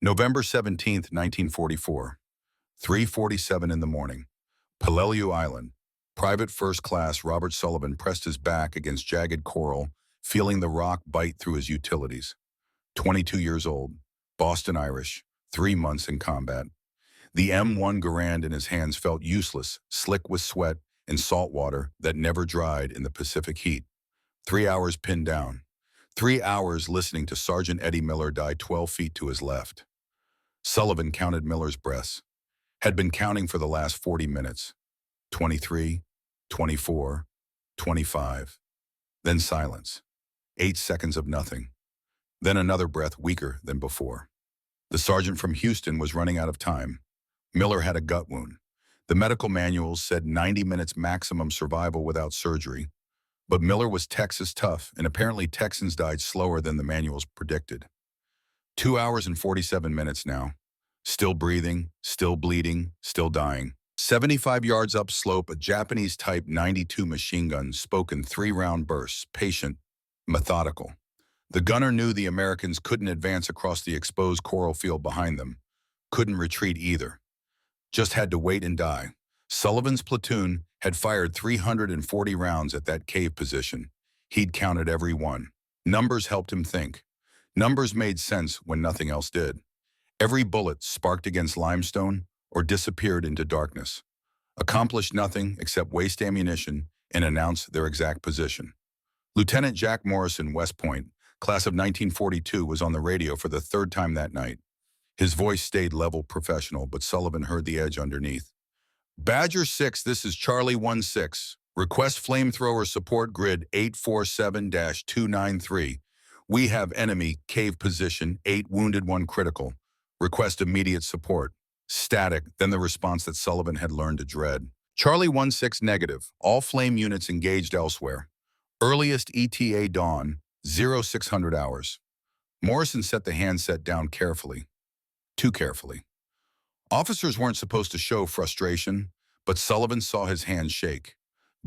November 17th, 1944, 3:47 in the morning. Peleliu Island. Private First Class Robert Sullivan pressed his back against jagged coral, feeling the rock bite through his utilities. 22 years old, Boston Irish, 3 months in combat. The M1 Garand in his hands felt useless, slick with sweat and salt water that never dried in the Pacific heat. 3 hours pinned down. 3 hours listening to Sergeant Eddie Miller die 12 feet to his left. Sullivan counted Miller's breaths. Had been counting for the last 40 minutes. 23, 24, 25. Then silence. 8 seconds of nothing. Then another breath weaker than before. The sergeant from Houston was running out of time. Miller had a gut wound. The medical manuals said 90 minutes maximum survival without surgery. But Miller was Texas tough, and apparently Texans died slower than the manuals predicted. 2 hours and 47 minutes now. Still breathing, still bleeding, still dying. 75 yards upslope, a Japanese Type 92 machine gun spoke in 3-round bursts, patient, methodical. The gunner knew the Americans couldn't advance across the exposed coral field behind them, couldn't retreat either. Just had to wait and die. Sullivan's platoon had fired 340 rounds at that cave position. He'd counted every one. Numbers helped him think. Numbers made sense when nothing else did. Every bullet sparked against limestone or disappeared into darkness. Accomplished nothing except waste ammunition and announce their exact position. Lieutenant Jack Morrison, West Point, class of 1942, was on the radio for the third time that night. His voice stayed level professional, but Sullivan heard the edge underneath. Badger 6, this is Charlie 16. Request flamethrower support grid 847-293. We have enemy cave position, 8 wounded, 1 critical. Request immediate support. Static, then the response that Sullivan had learned to dread. Charlie 16 negative. All flame units engaged elsewhere. Earliest ETA dawn, 0600 hours. Morrison set the handset down carefully. Too carefully. Officers weren't supposed to show frustration, but Sullivan saw his hands shake.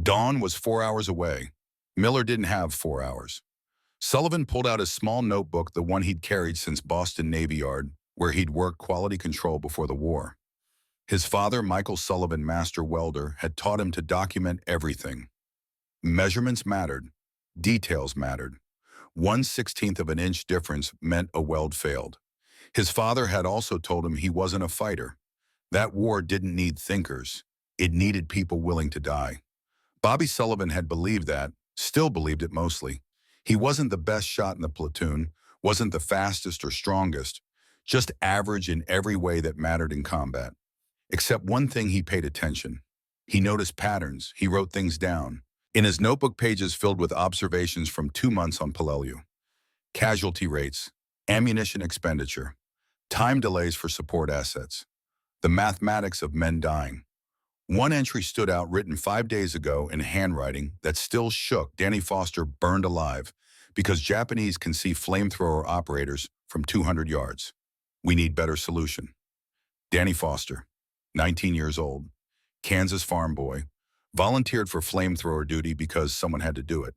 Dawn was 4 hours away. Miller didn't have 4 hours. Sullivan pulled out his small notebook, the one he'd carried since Boston Navy Yard, where he'd worked quality control before the war. His father, Michael Sullivan, master welder, had taught him to document everything. Measurements mattered. Details mattered. 1/16 of an inch difference meant a weld failed. His father had also told him he wasn't a fighter. That war didn't need thinkers. It needed people willing to die. Bobby Sullivan had believed that, still believed it mostly. He wasn't the best shot in the platoon, wasn't the fastest or strongest, just average in every way that mattered in combat. Except one thing, he paid attention. He noticed patterns, he wrote things down. In his notebook pages filled with observations from 2 months on Peleliu. Casualty rates, ammunition expenditure, time delays for support assets, the mathematics of men dying. One entry stood out, written 5 days ago in handwriting that still shook. Danny Foster burned alive because Japanese can see flamethrower operators from 200 yards. We need better solution. Danny Foster, 19 years old, Kansas farm boy, volunteered for flamethrower duty because someone had to do it.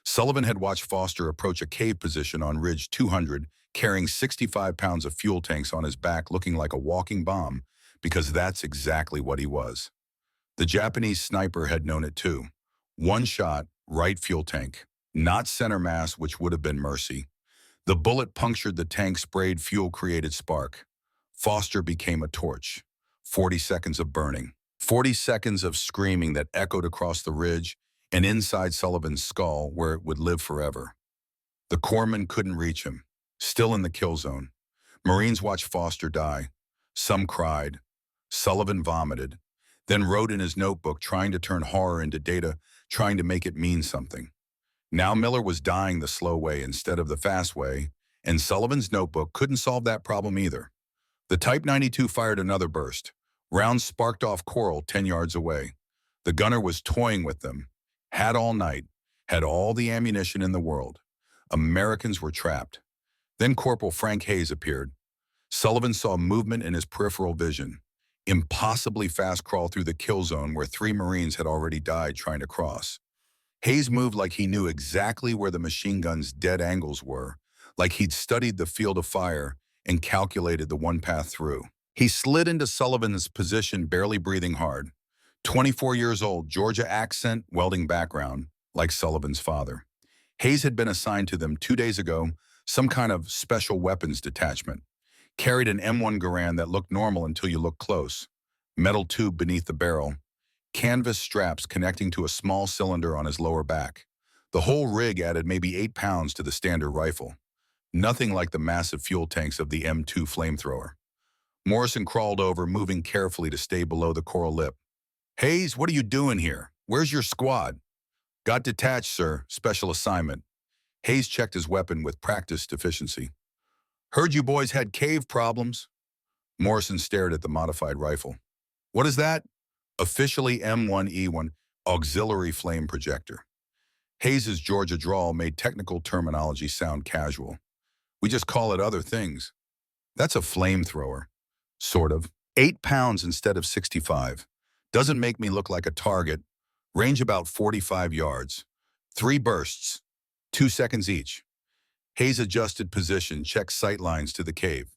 Sullivan had watched Foster approach a cave position on Ridge 200, carrying 65 pounds of fuel tanks on his back, looking like a walking bomb, because that's exactly what he was. The Japanese sniper had known it too. One shot, right fuel tank. Not center mass, which would have been mercy. The bullet punctured the tank, sprayed fuel, created spark. Foster became a torch. 40 seconds of burning. 40 seconds of screaming that echoed across the ridge and inside Sullivan's skull, where it would live forever. The corpsman couldn't reach him. Still in the kill zone. Marines watched Foster die. Some cried. Sullivan vomited. Then wrote in his notebook, trying to turn horror into data, trying to make it mean something. Now Miller was dying the slow way instead of the fast way, and Sullivan's notebook couldn't solve that problem either. The Type 92 fired another burst. Rounds sparked off coral 10 yards away. The gunner was toying with them. Had all night. Had all the ammunition in the world. Americans were trapped. Then Corporal Frank Hayes appeared. Sullivan saw movement in his peripheral vision. Impossibly fast crawl through the kill zone where 3 Marines had already died trying to cross. Hayes moved like he knew exactly where the machine gun's dead angles were, like he'd studied the field of fire and calculated the one path through. He slid into Sullivan's position, barely breathing hard. 24 years old, Georgia accent, welding background, like Sullivan's father. Hayes had been assigned to them 2 days ago, some kind of special weapons detachment. Carried an M1 Garand that looked normal until you looked close. Metal tube beneath the barrel. Canvas straps connecting to a small cylinder on his lower back. The whole rig added maybe 8 pounds to the standard rifle. Nothing like the massive fuel tanks of the M2 Flamethrower. Morrison crawled over, moving carefully to stay below the coral lip. "Hayes, what are you doing here? Where's your squad?" "Got detached, sir. Special assignment." Hayes checked his weapon with practiced efficiency. "Heard you boys had cave problems." Morrison stared at the modified rifle. "What is that?" "Officially M1E1, auxiliary flame projector." Hayes's Georgia drawl made technical terminology sound casual. "We just call it other things." "That's a flamethrower." "Sort of. 8 pounds instead of 65. Doesn't make me look like a target. Range about 45 yards. 3 bursts. 2 seconds each." Hayes adjusted position, checked sight lines to the cave.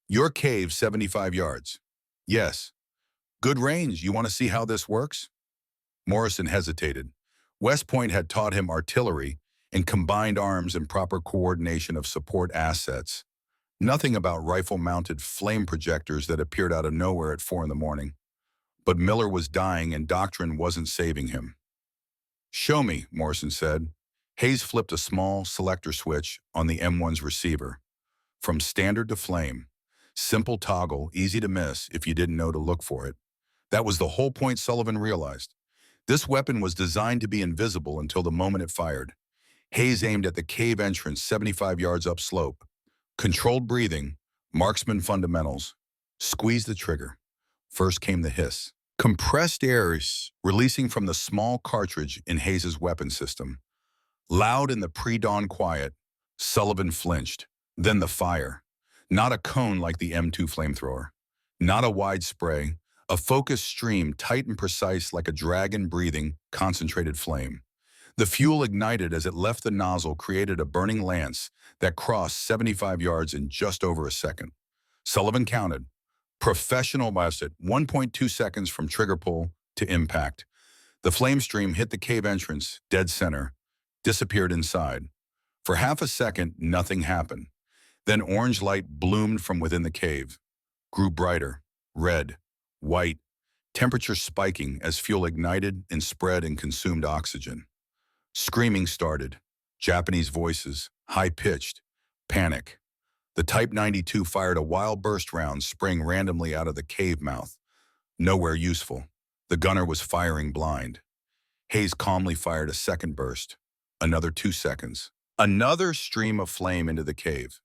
"Your cave, 75 yards." "Yes." "Good range. You want to see how this works?" Morrison hesitated. West Point had taught him artillery and combined arms and proper coordination of support assets. Nothing about rifle-mounted flame projectors that appeared out of nowhere at 4 in the morning. But Miller was dying and doctrine wasn't saving him. "Show me," Morrison said. Hayes flipped a small selector switch on the M1's receiver. From standard to flame. Simple toggle, easy to miss if you didn't know to look for it. That was the whole point, Sullivan realized. This weapon was designed to be invisible until the moment it fired. Hayes aimed at the cave entrance 75 yards upslope. Controlled breathing, marksman fundamentals. Squeezed the trigger. First came the hiss. Compressed air releasing from the small cartridge in Hayes's weapon system. Loud in the pre-dawn quiet, Sullivan flinched. Then the fire. Not a cone like the M2 Flamethrower. Not a wide spray. A focused stream, tight and precise like a dragon breathing, concentrated flame. The fuel ignited as it left the nozzle, created a burning lance that crossed 75 yards in just over a second. Sullivan counted. Professional at 1.2 seconds from trigger pull to impact. The flame stream hit the cave entrance, dead center, disappeared inside. For half a second, nothing happened. Then orange light bloomed from within the cave. Grew brighter, red, white, temperature spiking as fuel ignited and spread and consumed oxygen. Screaming started. Japanese voices, high-pitched, panic. The Type 92 fired a wild burst round, spraying randomly out of the cave mouth. Nowhere useful. The gunner was firing blind. Hayes calmly fired a second burst. Another 2 seconds. Another stream of flame into the cave.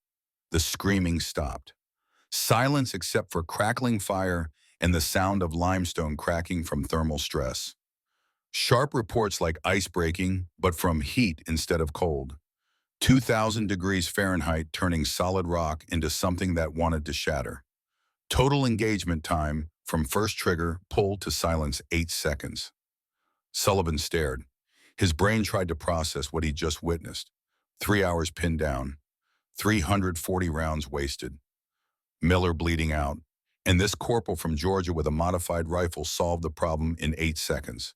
The screaming stopped. Silence except for crackling fire and the sound of limestone cracking from thermal stress. Sharp reports like ice breaking, but from heat instead of cold. 2,000 degrees Fahrenheit turning solid rock into something that wanted to shatter. Total engagement time from first trigger, pull to silence 8 seconds. Sullivan stared. His brain tried to process what he'd just witnessed. 3 hours pinned down. 340 rounds wasted. Miller bleeding out. And this corporal from Georgia with a modified rifle solved the problem in 8 seconds.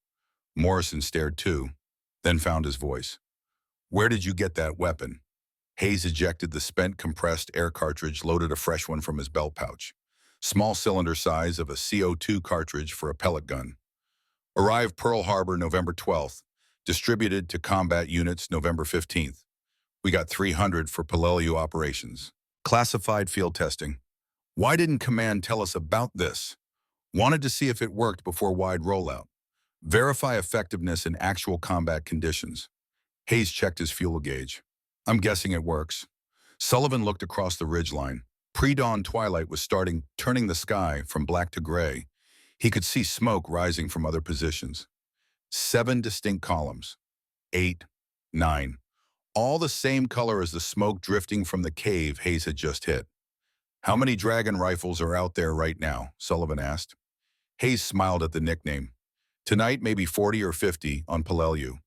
Morrison stared too, then found his voice. "Where did you get that weapon?" Hayes ejected the spent compressed air cartridge, loaded a fresh one from his belt pouch. Small cylinder size of a CO2 cartridge for a pellet gun. Arrived Pearl Harbor November 12th. Distributed to combat units November 15th. We got 300 for Palelio operations. Classified field testing. Why didn't command tell us about this? Wanted to see if it worked before wide rollout. Verify effectiveness in actual combat conditions. Hayes checked his fuel gauge. "I'm guessing it works." Sullivan looked across the ridgeline. Pre-dawn twilight was turning the sky from black to gray. He could see smoke rising from other positions. 7 distinct columns. 8, 9. All the same color as the smoke drifting from the cave Hayes had just hit. "How many Dragon rifles are out there right now?" Sullivan asked. Hayes smiled at the nickname. "Tonight, maybe 40 or 50 on Palelio.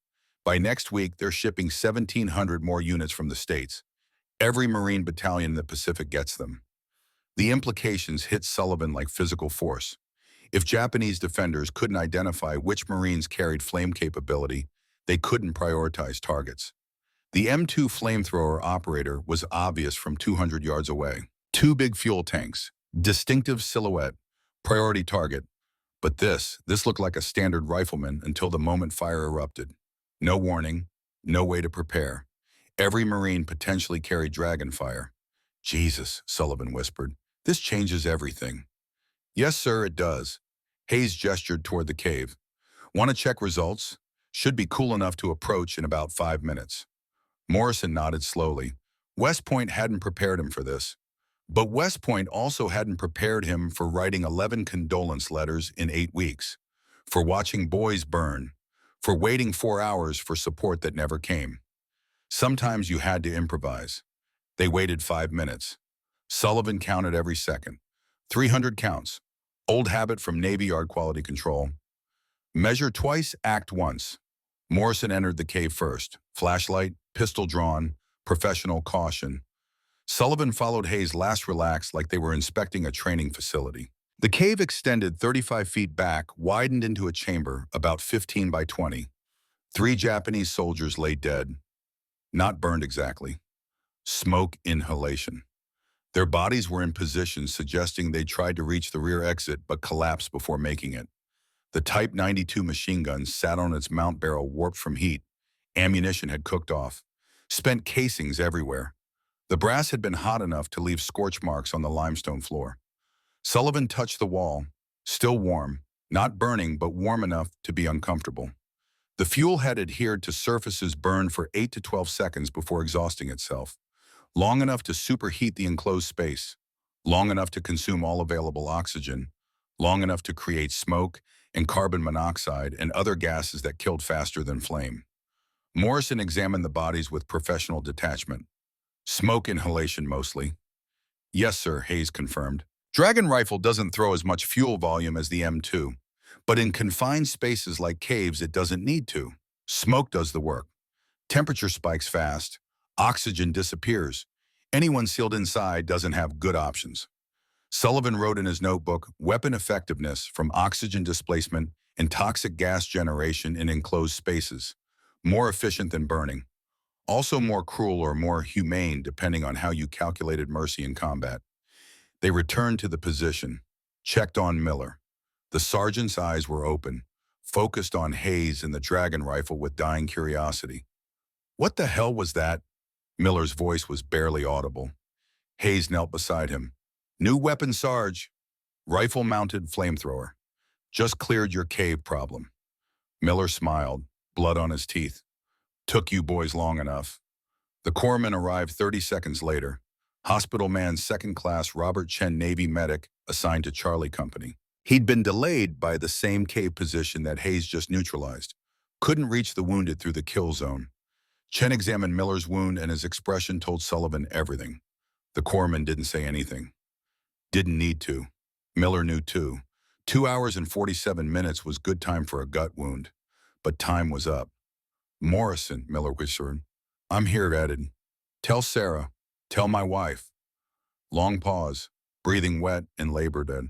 By next week, they're shipping 1,700 more units from the States. Every Marine battalion in the Pacific gets them." The implications hit Sullivan like physical force. If Japanese defenders couldn't identify which Marines carried flame capability, they couldn't prioritize targets. The M2 flamethrower operator was obvious from 200 yards away. Two big fuel tanks, distinctive silhouette, priority target. But this looked like a standard rifleman until the moment fire erupted. No warning, no way to prepare. Every Marine potentially carried dragon fire. Jesus, Sullivan whispered. This changes everything. Yes, sir, it does. Hayes gestured toward the cave. Want to check results? Should be cool enough to approach in about 5 minutes. Morrison nodded slowly. West Point hadn't prepared him for this. But West Point also hadn't prepared him for writing 11 condolence letters in 8 weeks, for watching boys burn, for waiting 4 hours for support that never came. Sometimes you had to improvise. They waited 5 minutes. Sullivan counted every second. 300 counts. Old habit from Navy Yard Quality Control. Measure twice, act once. Morrison entered the cave first. Flashlight, pistol drawn, professional caution. Sullivan followed Hayes last relaxed like they were inspecting a training facility. The cave extended 35 feet back, widened into a chamber about 15 by 20. 3 Japanese soldiers lay dead. Not burned exactly. Smoke inhalation. Their bodies were in position suggesting they tried to reach the rear exit but collapsed before making it. The Type 92 machine gun sat on its mount barrel warped from heat. Ammunition had cooked off. Spent casings everywhere. The brass had been hot enough to leave scorch marks on the limestone floor. Sullivan touched the wall, still warm, not burning but warm enough to be uncomfortable. The fuel had adhered to surfaces burned for 8 to 12 seconds before exhausting itself, long enough to superheat the enclosed space, long enough to consume all available oxygen, long enough to create smoke and carbon monoxide and other gases that killed faster than flame. Morrison examined the bodies with professional detachment. Smoke inhalation mostly. Yes, sir, Hayes confirmed. Dragon rifle doesn't throw as much fuel volume as the M2, but in confined spaces like caves it doesn't need to. Smoke does the work. Temperature spikes fast. Oxygen disappears. Anyone sealed inside doesn't have good options. Sullivan wrote in his notebook, weapon effectiveness from oxygen displacement and toxic gas generation in enclosed spaces. More efficient than burning. Also more cruel or more humane depending on how you calculated mercy in combat. They returned to the position, checked on Miller. The sergeant's eyes were open, focused on Hayes and the dragon rifle with dying curiosity. What the hell was that? Miller's voice was barely audible. Hayes knelt beside him. New weapon, Sarge. Rifle-mounted flamethrower. Just cleared your cave problem. Miller smiled, blood on his teeth. Took you boys long enough. The corpsman arrived 30 seconds later. Hospital man second-class Robert Chen Navy medic assigned to Charlie Company. He'd been delayed by the same cave position that Hayes just neutralized. Couldn't reach the wounded through the kill zone. Chen examined Miller's wound and his expression told Sullivan everything. The corpsman didn't say anything. Didn't need to. Miller knew too. 2 hours and 47 minutes was good time for a gut wound. But time was up. Morrison, Miller whispered. I'm here, Ed. Tell Sarah. Tell my wife. Long pause, breathing wet and labored Ed.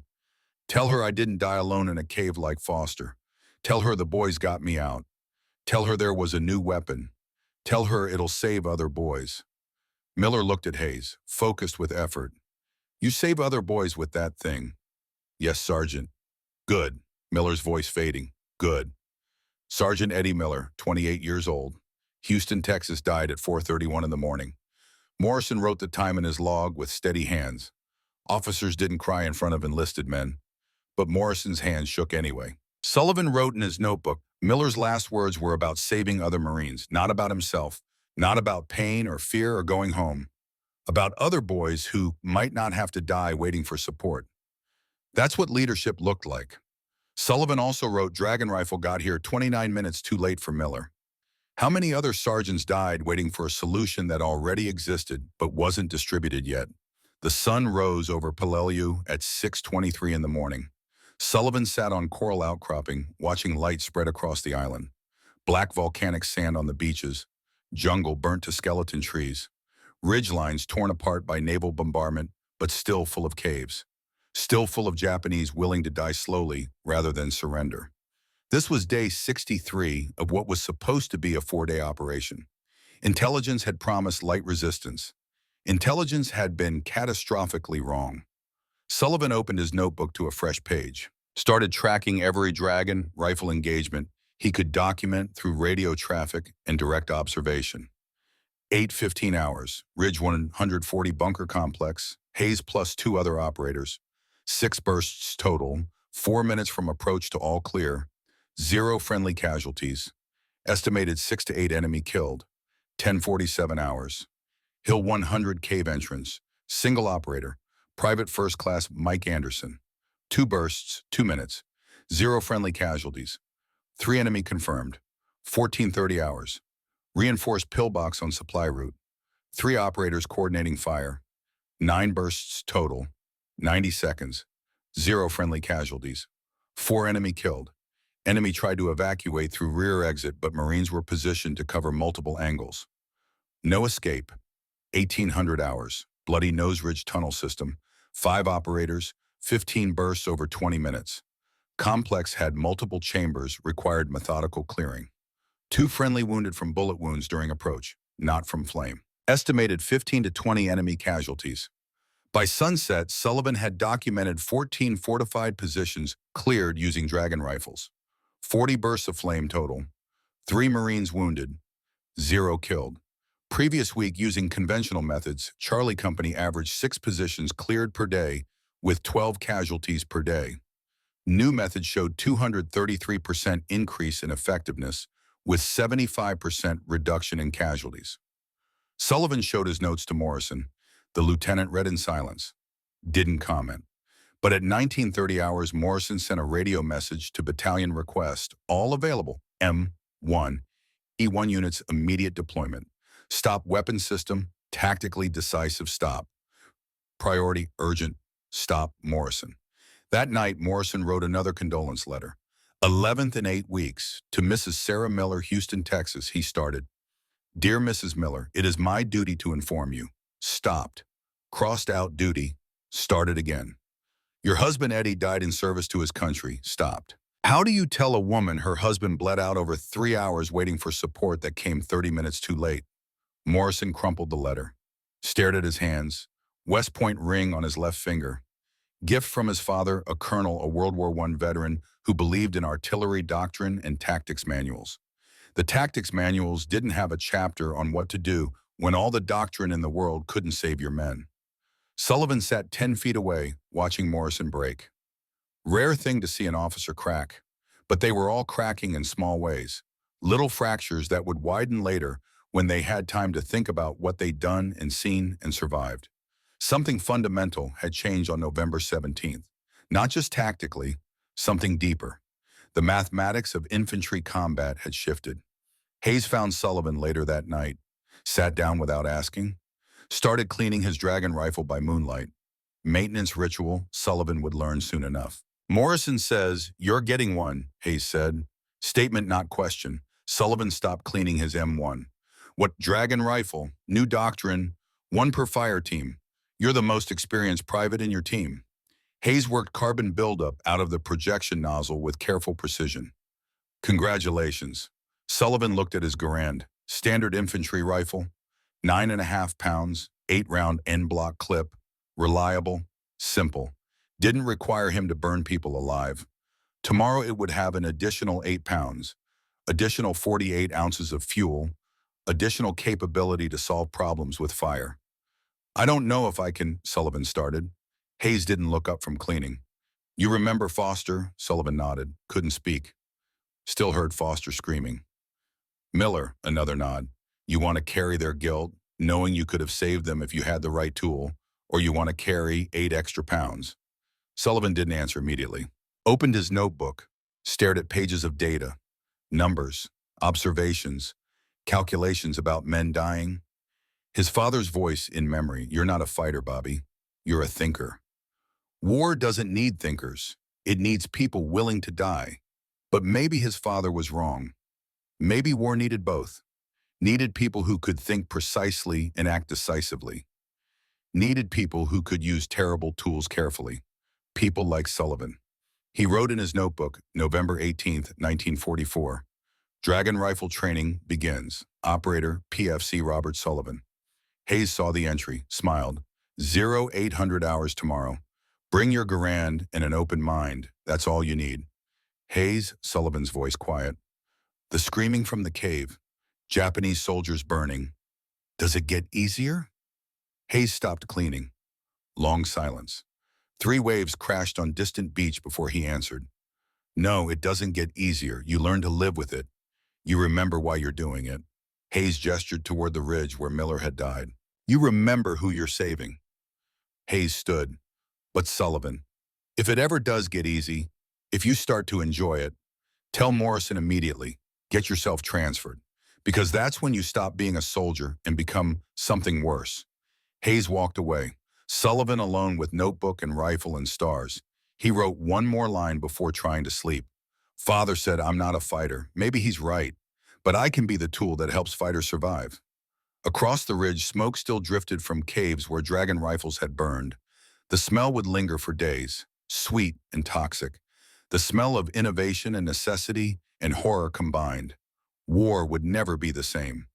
Tell her I didn't die alone in a cave like Foster. Tell her the boys got me out. Tell her there was a new weapon. Tell her it'll save other boys. Miller looked at Hayes, focused with effort. You save other boys with that thing. Yes, Sergeant. Good. Miller's voice fading. Good. Sergeant Eddie Miller, 28 years old. Houston, Texas, died at 4:31 in the morning. Morrison wrote the time in his log with steady hands. Officers didn't cry in front of enlisted men, but Morrison's hands shook anyway. Sullivan wrote in his notebook, Miller's last words were about saving other Marines, not about himself, not about pain or fear or going home, about other boys who might not have to die waiting for support. That's what leadership looked like. Sullivan also wrote, Dragon Rifle got here 29 minutes too late for Miller. How many other sergeants died waiting for a solution that already existed but wasn't distributed yet? The sun rose over Peleliu at 6:23 in the morning. Sullivan sat on coral outcropping, watching light spread across the island. Black volcanic sand on the beaches, jungle burnt to skeleton trees, ridgelines torn apart by naval bombardment but still full of caves. Still full of Japanese willing to die slowly rather than surrender. This was day 63 of what was supposed to be a 4-day operation. Intelligence had promised light resistance. Intelligence had been catastrophically wrong. Sullivan opened his notebook to a fresh page, started tracking every Dragon rifle engagement he could document through radio traffic and direct observation. 8:15 hours, Ridge 140 bunker complex, Hayes plus 2 other operators, 6 bursts total, 4 minutes from approach to all clear, 0 friendly casualties, estimated 6 to 8 enemy killed, 10:47 hours. Hill 100 cave entrance, single operator, Private First Class Mike Anderson, 2 bursts, 2 minutes, 0 friendly casualties, 3 enemy confirmed, 14:30 hours. Reinforced pillbox on supply route, 3 operators coordinating fire, 9 bursts total, 90 seconds, 0 friendly casualties, 4 enemy killed. Enemy tried to evacuate through rear exit, but Marines were positioned to cover multiple angles. No escape, 1800 hours, Bloody Nose Ridge tunnel system, 5 operators, 15 bursts over 20 minutes. Complex had multiple chambers, required methodical clearing. 2 friendly wounded from bullet wounds during approach, not from flame. Estimated 15 to 20 enemy casualties. By sunset, Sullivan had documented 14 fortified positions cleared using Dragon rifles. 40 bursts of flame total. 3 Marines wounded. 0 killed. Previous week, using conventional methods, Charlie Company averaged 6 positions cleared per day with 12 casualties per day. New methods showed 233% increase in effectiveness with 75% reduction in casualties. Sullivan showed his notes to Morrison. The lieutenant read in silence. Didn't comment. But at 19:30 hours, Morrison sent a radio message to battalion request, all available, M1, E1 units immediate deployment. Stop weapon system, tactically decisive stop. Priority urgent, stop Morrison. That night, Morrison wrote another condolence letter. 11th in 8 weeks, to Mrs. Sarah Miller, Houston, Texas, he started. Dear Mrs. Miller, it is my duty to inform you. Stopped. Crossed out duty. Started again. Your husband Eddie died in service to his country. Stopped. How do you tell a woman her husband bled out over 3 hours waiting for support that came 30 minutes too late? Morrison crumpled the letter. Stared at his hands. West Point ring on his left finger. Gift from his father, a colonel, a World War I veteran who believed in artillery doctrine and tactics manuals. The tactics manuals didn't have a chapter on what to do when all the doctrine in the world couldn't save your men. Sullivan sat 10 feet away, watching Morrison break. Rare thing to see an officer crack, but they were all cracking in small ways, little fractures that would widen later when they had time to think about what they'd done and seen and survived. Something fundamental had changed on November 17th, not just tactically, something deeper. The mathematics of infantry combat had shifted. Hayes found Sullivan later that night, sat down without asking, started cleaning his Dragon rifle by moonlight. Maintenance ritual Sullivan would learn soon enough. Morrison says, "You're getting one," Hayes said. Statement, not question. Sullivan stopped cleaning his M1. What Dragon rifle? New doctrine. 1 per fire team. You're the most experienced private in your team. Hayes worked carbon buildup out of the projection nozzle with careful precision. Congratulations. Sullivan looked at his Garand. Standard infantry rifle. 9.5 pounds, 8-round end-block clip. Reliable. Simple. Didn't require him to burn people alive. Tomorrow it would have an additional 8 pounds. Additional 48 ounces of fuel. Additional capability to solve problems with fire. I don't know if I can, Sullivan started. Hayes didn't look up from cleaning. You remember Foster? Sullivan nodded. Couldn't speak. Still heard Foster screaming. Miller, another nod. You want to carry their guilt, knowing you could have saved them if you had the right tool, or you want to carry 8 extra pounds? Sullivan didn't answer immediately. Opened his notebook, stared at pages of data, numbers, observations, calculations about men dying. His father's voice in memory, "You're not a fighter, Bobby. You're a thinker." War doesn't need thinkers. It needs people willing to die. But maybe his father was wrong. Maybe war needed both. Needed people who could think precisely and act decisively. Needed people who could use terrible tools carefully. People like Sullivan. He wrote in his notebook, November 18th, 1944, Dragon Rifle Training begins. Operator, PFC Robert Sullivan. Hayes saw the entry, smiled. 0800 hours tomorrow. Bring your Garand and an open mind. That's all you need. Hayes, Sullivan's voice quiet. The screaming from the cave. Japanese soldiers burning. Does it get easier? Hayes stopped cleaning. Long silence. 3 waves crashed on distant beach before he answered. No, it doesn't get easier. You learn to live with it. You remember why you're doing it. Hayes gestured toward the ridge where Miller had died. You remember who you're saving. Hayes stood. But Sullivan, if it ever does get easy, if you start to enjoy it, tell Morrison immediately. Get yourself transferred. Because that's when you stop being a soldier and become something worse. Hayes walked away. Sullivan alone with notebook and rifle and stars. He wrote one more line before trying to sleep. Father said, I'm not a fighter. Maybe he's right. But I can be the tool that helps fighters survive. Across the ridge, smoke still drifted from caves where dragon rifles had burned. The smell would linger for days, sweet and toxic. The smell of innovation and necessity and horror combined. War would never be the same.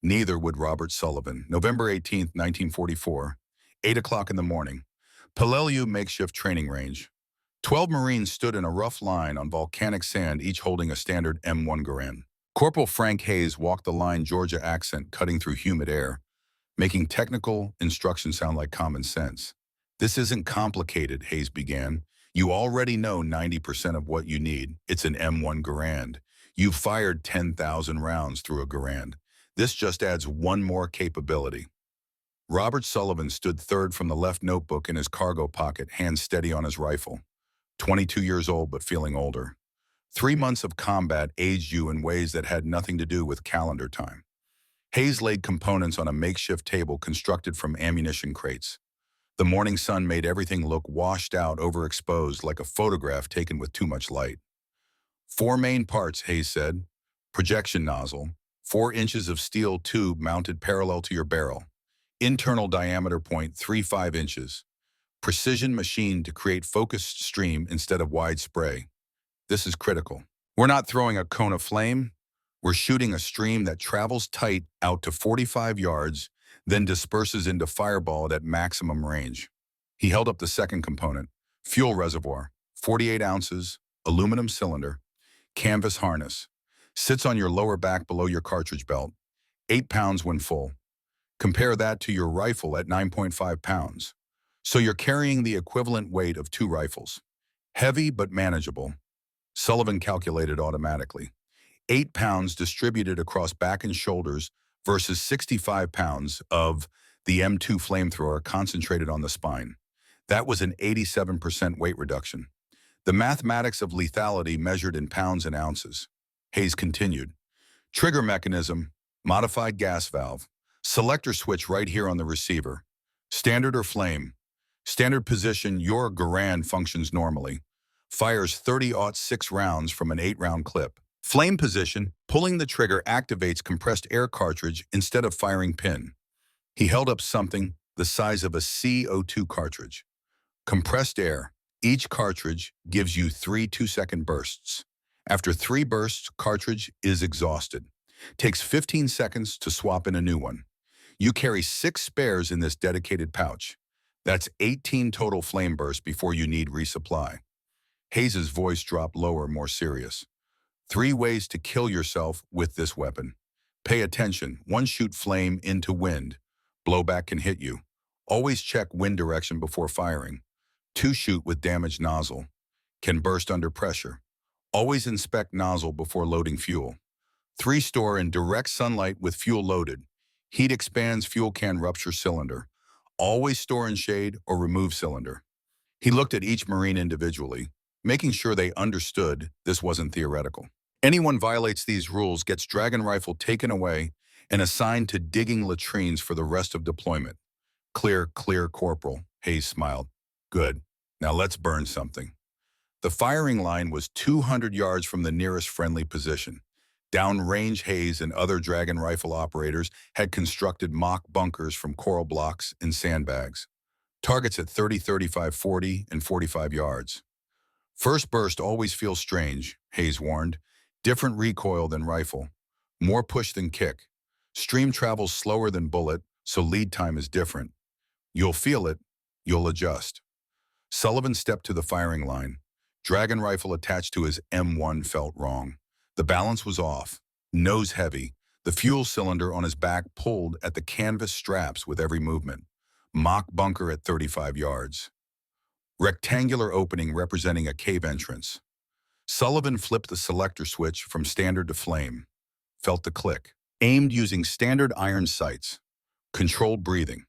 Neither would Robert Sullivan. November 18th, 1944, 8 o'clock in the morning. Peleliu makeshift training range. 12 Marines stood in a rough line on volcanic sand, each holding a standard M1 Garand. Corporal Frank Hayes walked the line, Georgia accent cutting through humid air, making technical instruction sound like common sense. This isn't complicated, Hayes began. You already know 90% of what you need. It's an M1 Garand. You've fired 10,000 rounds through a Garand. This just adds one more capability. Robert Sullivan stood third from the left, notebook in his cargo pocket, hands steady on his rifle. 22 years old, but feeling older. 3 months of combat aged you in ways that had nothing to do with calendar time. Hayes laid components on a makeshift table constructed from ammunition crates. The morning sun made everything look washed out, overexposed, like a photograph taken with too much light. 4 main parts, Hayes said. Projection nozzle, 4 inches of steel tube mounted parallel to your barrel. Internal diameter 0.35 inches. Precision machined to create focused stream instead of wide spray. This is critical. We're not throwing a cone of flame. We're shooting a stream that travels tight out to 45 yards, then disperses into fireball at maximum range. He held up the second component. Fuel reservoir, 48 ounces, aluminum cylinder, canvas harness. Sits on your lower back below your cartridge belt. 8 pounds when full. Compare that to your rifle at 9.5 pounds. So you're carrying the equivalent weight of 2 rifles. Heavy but manageable. Sullivan calculated automatically. 8 pounds distributed across back and shoulders versus 65 pounds of the M2 flamethrower concentrated on the spine. That was an 87% weight reduction. The mathematics of lethality measured in pounds and ounces. Hayes continued. Trigger mechanism, modified gas valve, selector switch right here on the receiver. Standard or flame. Standard position, your Garand functions normally. Fires 30-06 rounds from an 8-round clip. Flame position, pulling the trigger activates compressed air cartridge instead of firing pin. He held up something the size of a CO2 cartridge. Compressed air. Each cartridge gives you 3 2-second bursts. After 3 bursts, cartridge is exhausted. Takes 15 seconds to swap in a new one. You carry 6 spares in this dedicated pouch. That's 18 total flame bursts before you need resupply. Hayes' voice dropped lower, more serious. 3 ways to kill yourself with this weapon. Pay attention. 1, shoot flame into wind. Blowback can hit you. Always check wind direction before firing. 2, shoot with damaged nozzle. Can burst under pressure. Always inspect nozzle before loading fuel. 3, store in direct sunlight with fuel loaded. Heat expands, fuel can rupture cylinder. Always store in shade or remove cylinder. He looked at each Marine individually, making sure they understood this wasn't theoretical. Anyone violates these rules gets dragon rifle taken away and assigned to digging latrines for the rest of deployment. Clear, Corporal. Hayes smiled. Good. Now let's burn something. The firing line was 200 yards from the nearest friendly position. Downrange, Hayes and other Dragon rifle operators had constructed mock bunkers from coral blocks and sandbags. Targets at 30, 35, 40, and 45 yards. First burst always feels strange, Hayes warned. Different recoil than rifle. More push than kick. Stream travels slower than bullet, so lead time is different. You'll feel it. You'll adjust. Sullivan stepped to the firing line. Dragon rifle attached to his M1 felt wrong. The balance was off. Nose heavy. The fuel cylinder on his back pulled at the canvas straps with every movement. Mock bunker at 35 yards. Rectangular opening representing a cave entrance. Sullivan flipped the selector switch from standard to flame. Felt the click. Aimed using standard iron sights. Controlled breathing.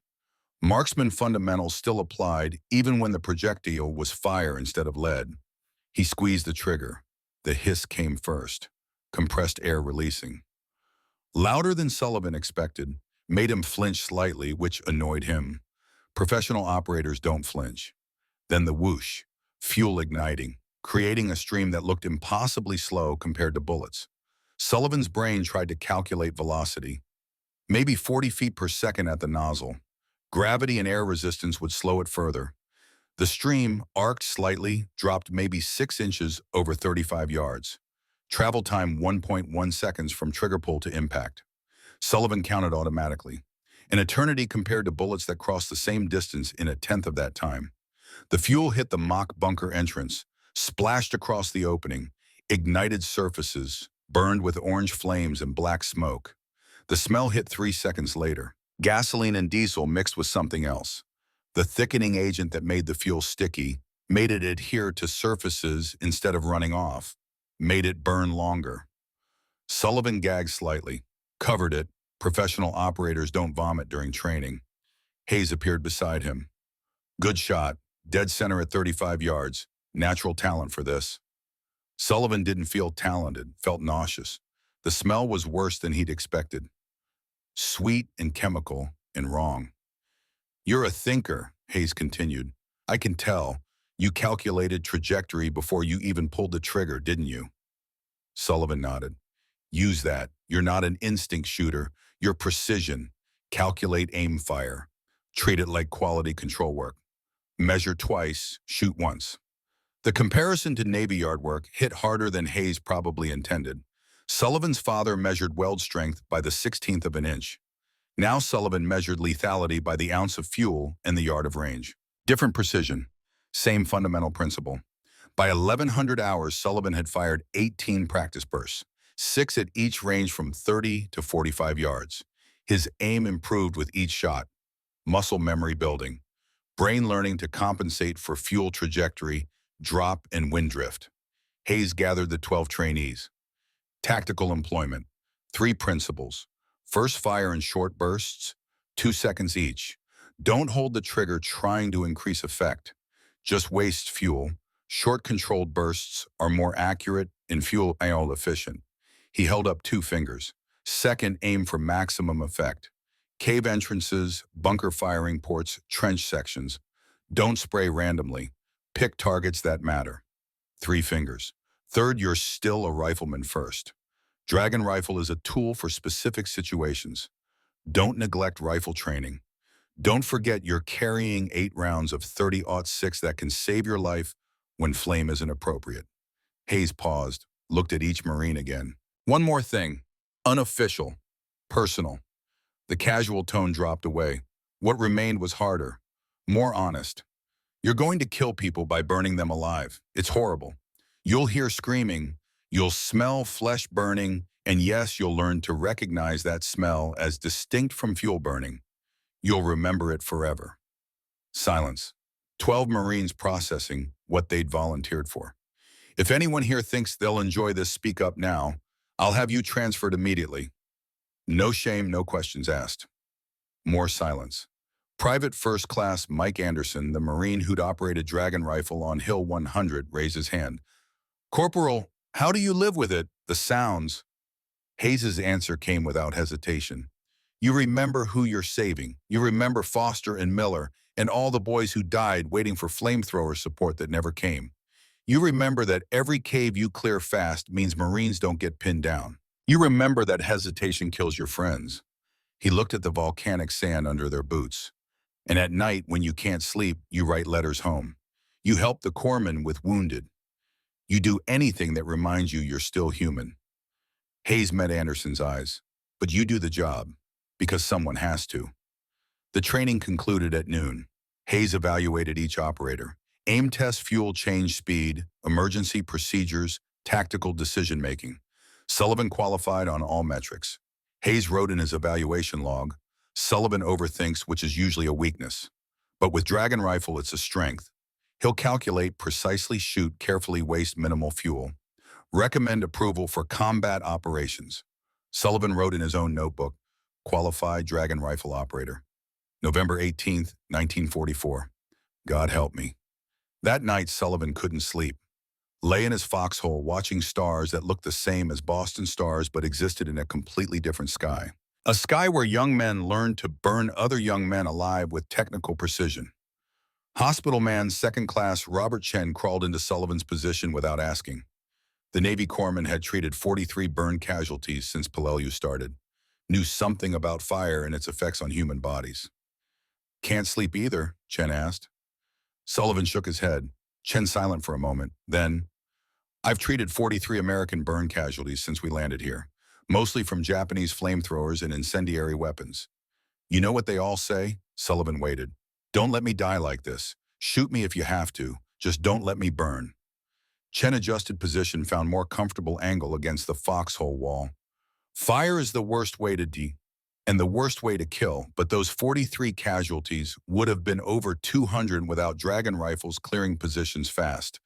Marksman fundamentals still applied even when the projectile was fire instead of lead. He squeezed the trigger. The hiss came first. Compressed air releasing. Louder than Sullivan expected, made him flinch slightly, which annoyed him. Professional operators don't flinch. Then the whoosh, fuel igniting, creating a stream that looked impossibly slow compared to bullets. Sullivan's brain tried to calculate velocity. Maybe 40 feet per second at the nozzle. Gravity and air resistance would slow it further. The stream, arced slightly, dropped maybe 6 inches over 35 yards. Travel time 1.1 seconds from trigger pull to impact. Sullivan counted automatically. An eternity compared to bullets that crossed the same distance in a tenth of that time. The fuel hit the mock bunker entrance, splashed across the opening, ignited surfaces, burned with orange flames and black smoke. The smell hit 3 seconds later. Gasoline and diesel mixed with something else. The thickening agent that made the fuel sticky, made it adhere to surfaces instead of running off, made it burn longer. Sullivan gagged slightly, covered it. Professional operators don't vomit during training. Hayes appeared beside him. Good shot, dead center at 35 yards. Natural talent for this. Sullivan didn't feel talented, felt nauseous. The smell was worse than he'd expected. Sweet and chemical and wrong. You're a thinker, Hayes continued. I can tell. You calculated trajectory before you even pulled the trigger, didn't you? Sullivan nodded. Use that. You're not an instinct shooter. You're precision. Calculate aim fire. Treat it like quality control work. Measure twice, shoot once. The comparison to Navy Yard work hit harder than Hayes probably intended. Sullivan's father measured weld strength by the 16th of an inch. Now Sullivan measured lethality by the ounce of fuel and the yard of range. Different precision. Same fundamental principle. By 1,100 hours, Sullivan had fired 18 practice bursts, 6 at each range from 30 to 45 yards. His aim improved with each shot. Muscle memory building. Brain learning to compensate for fuel trajectory, drop, and wind drift. Hayes gathered the 12 trainees. Tactical employment. 3 principles. First fire in short bursts, 2 seconds each. Don't hold the trigger trying to increase effect. Just waste fuel. Short controlled bursts are more accurate and fuel efficient. He held up 2 fingers. Second, aim for maximum effect. Cave entrances, bunker firing ports, trench sections. Don't spray randomly. Pick targets that matter. 3 fingers. Third, you're still a rifleman first. Dragon rifle is a tool for specific situations. Don't neglect rifle training. Don't forget you're carrying 8 rounds of 30-06 that can save your life when flame isn't appropriate. Hayes paused, looked at each Marine again. One more thing. Unofficial. Personal. The casual tone dropped away. What remained was harder. More honest. You're going to kill people by burning them alive. It's horrible. You'll hear screaming. You'll smell flesh burning. And yes, you'll learn to recognize that smell as distinct from fuel burning. You'll remember it forever. Silence. 12 Marines processing what they'd volunteered for. If anyone here thinks they'll enjoy this, speak up now. I'll have you transferred immediately. No shame, no questions asked. More silence. Private First Class Mike Anderson, the Marine who'd operated Dragon Rifle on Hill 100, raised his hand. Corporal, how do you live with it? The sounds. Hayes's answer came without hesitation. You remember who you're saving. You remember Foster and Miller and all the boys who died waiting for flamethrower support that never came. You remember that every cave you clear fast means Marines don't get pinned down. You remember that hesitation kills your friends. He looked at the volcanic sand under their boots. And at night, when you can't sleep, you write letters home. You help the corpsman with wounded. You do anything that reminds you you're still human. Hayes met Anderson's eyes. But you do the job, because someone has to. The training concluded at noon. Hayes evaluated each operator. Aim test, fuel change speed, emergency procedures, tactical decision-making. Sullivan qualified on all metrics. Hayes wrote in his evaluation log, Sullivan overthinks, which is usually a weakness. But with Dragon Rifle, it's a strength. He'll calculate, precisely shoot, carefully waste minimal fuel. Recommend approval for combat operations. Sullivan wrote in his own notebook, qualified Dragon Rifle operator. November 18th, 1944. God help me. That night, Sullivan couldn't sleep. Lay in his foxhole watching stars that looked the same as Boston stars but existed in a completely different sky. A sky where young men learned to burn other young men alive with technical precision. Hospital man second class Robert Chen crawled into Sullivan's position without asking. The Navy corpsman had treated 43 burn casualties since Peleliu started. Knew something about fire and its effects on human bodies. Can't sleep either, Chen asked. Sullivan shook his head. Chen silent for a moment. Then, I've treated 43 American burn casualties since we landed here, mostly from Japanese flamethrowers and incendiary weapons. You know what they all say? Sullivan waited. Don't let me die like this. Shoot me if you have to. Just don't let me burn. Chen adjusted position, found more comfortable angle against the foxhole wall. Fire is the worst way to and the worst way to kill, but those 43 casualties would have been over 200 without Dragon Rifles clearing positions fast.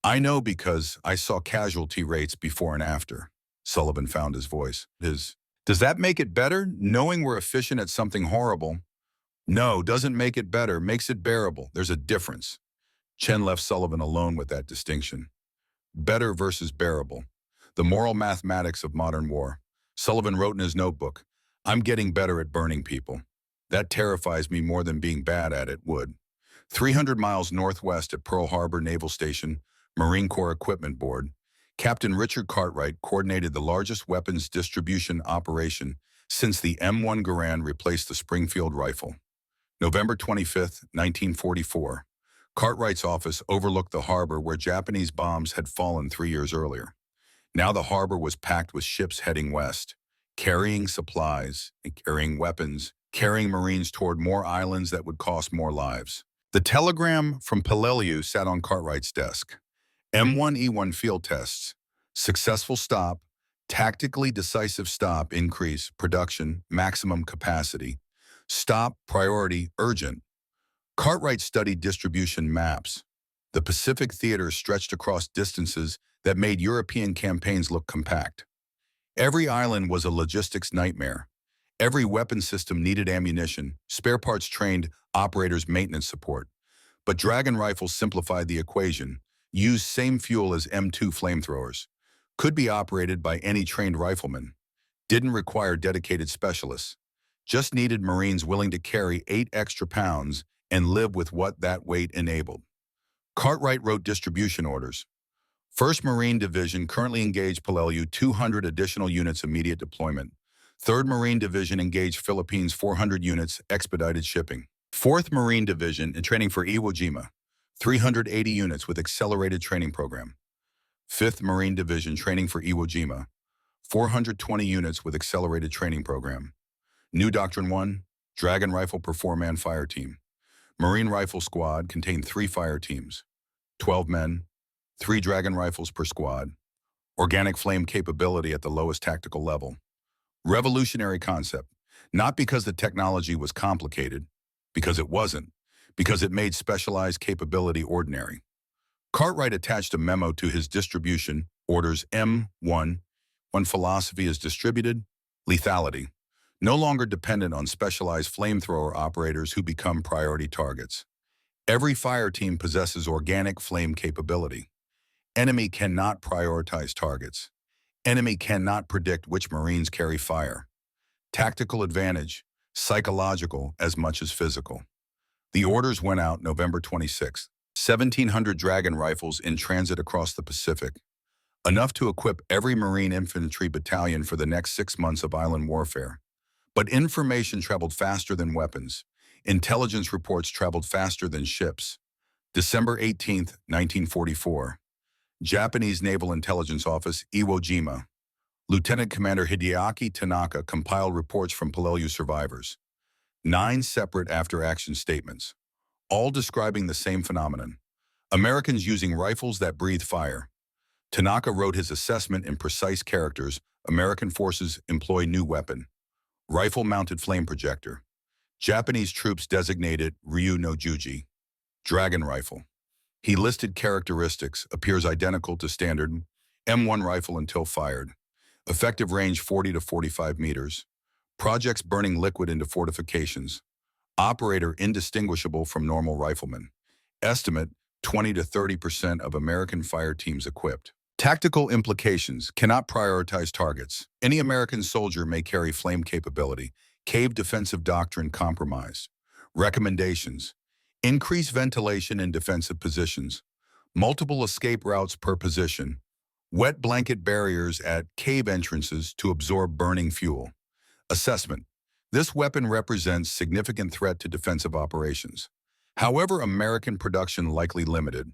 I know because I saw casualty rates before and after. Sullivan found his voice. Does that make it better, knowing we're efficient at something horrible? No, doesn't make it better, makes it bearable. There's a difference. Chen left Sullivan alone with that distinction. Better versus bearable. The moral mathematics of modern war. Sullivan wrote in his notebook, I'm getting better at burning people. That terrifies me more than being bad at it would. 300 miles northwest at Pearl Harbor Naval Station, Marine Corps Equipment Board, Captain Richard Cartwright coordinated the largest weapons distribution operation since the M1 Garand replaced the Springfield rifle. November 25, 1944. Cartwright's office overlooked the harbor where Japanese bombs had fallen 3 years earlier. Now the harbor was packed with ships heading west, carrying supplies, and carrying weapons, carrying Marines toward more islands that would cost more lives. The telegram from Peleliu sat on Cartwright's desk. M1E1 field tests. Successful stop. Tactically decisive stop. Increase. Production. Maximum capacity. Stop. Priority. Urgent. Cartwright studied distribution maps. The Pacific theater stretched across distances that made European campaigns look compact. Every island was a logistics nightmare. Every weapon system needed ammunition, spare parts trained, operators maintenance support. But Dragon Rifles simplified the equation, used same fuel as M2 flamethrowers, could be operated by any trained rifleman, didn't require dedicated specialists, just needed Marines willing to carry 8 extra pounds and live with what that weight enabled. Cartwright wrote distribution orders. 1st Marine Division currently engaged Peleliu 200 additional units immediate deployment. 3rd Marine Division engaged Philippines 400 units expedited shipping. 4th Marine Division in training for Iwo Jima 380 units with accelerated training program. 5th Marine Division training for Iwo Jima 420 units with accelerated training program. New Doctrine 1, Dragon Rifle per 4-man fire team. Marine Rifle Squad contained 3 fire teams, 12 men, 3 Dragon Rifles per squad. Organic flame capability at the lowest tactical level. Revolutionary concept, not because the technology was complicated, because it wasn't, because it made specialized capability ordinary. Cartwright attached a memo to his distribution orders M1. One philosophy is distributed lethality, no longer dependent on specialized flamethrower operators who become priority targets. Every fire team possesses organic flame capability. Enemy cannot prioritize targets. Enemy cannot predict which Marines carry fire. Tactical advantage, psychological as much as physical. The orders went out November 26th. 1,700 Dragon Rifles in transit across the Pacific. enough to equip every Marine infantry battalion for the next 6 months of island warfare. But information traveled faster than weapons. Intelligence reports traveled faster than ships. December 18, 1944. Japanese Naval Intelligence Office, Iwo Jima. Lieutenant Commander Hideaki Tanaka compiled reports from Peleliu survivors. 9 separate after-action statements, all describing the same phenomenon. Americans using rifles that breathe fire. Tanaka wrote his assessment in precise characters. American forces employ new weapon. Rifle-mounted flame projector. Japanese troops designated Ryu no Juji. Dragon rifle. He listed characteristics, appears identical to standard M1 rifle until fired. Effective range 40 to 45 meters. Projects burning liquid into fortifications. Operator indistinguishable from normal riflemen. Estimate 20 to 30% of American fire teams equipped. Tactical implications: cannot prioritize targets. Any American soldier may carry flame capability. Cave defensive doctrine compromised. Recommendations: increase ventilation in defensive positions. Multiple escape routes per position. Wet blanket barriers at cave entrances to absorb burning fuel. Assessment: this weapon represents significant threat to defensive operations. However, American production likely limited.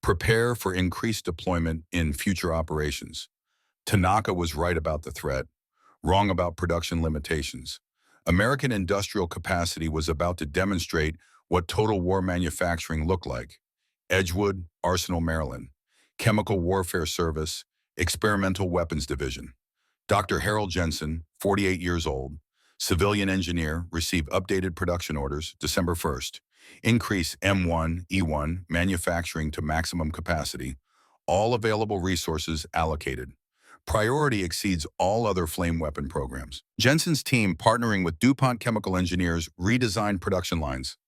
Prepare for increased deployment in future operations. Tanaka was right about the threat, wrong about production limitations. American industrial capacity was about to demonstrate what total war manufacturing looked like. Edgewood, Arsenal, Maryland. Chemical Warfare Service, Experimental Weapons Division. Dr. Harold Jensen, 48 years old, civilian engineer, received updated production orders December 1st. Increase M1, E1 manufacturing to maximum capacity. All available resources allocated. Priority exceeds all other flame weapon programs. Jensen's team, partnering with DuPont Chemical Engineers, redesigned production lines.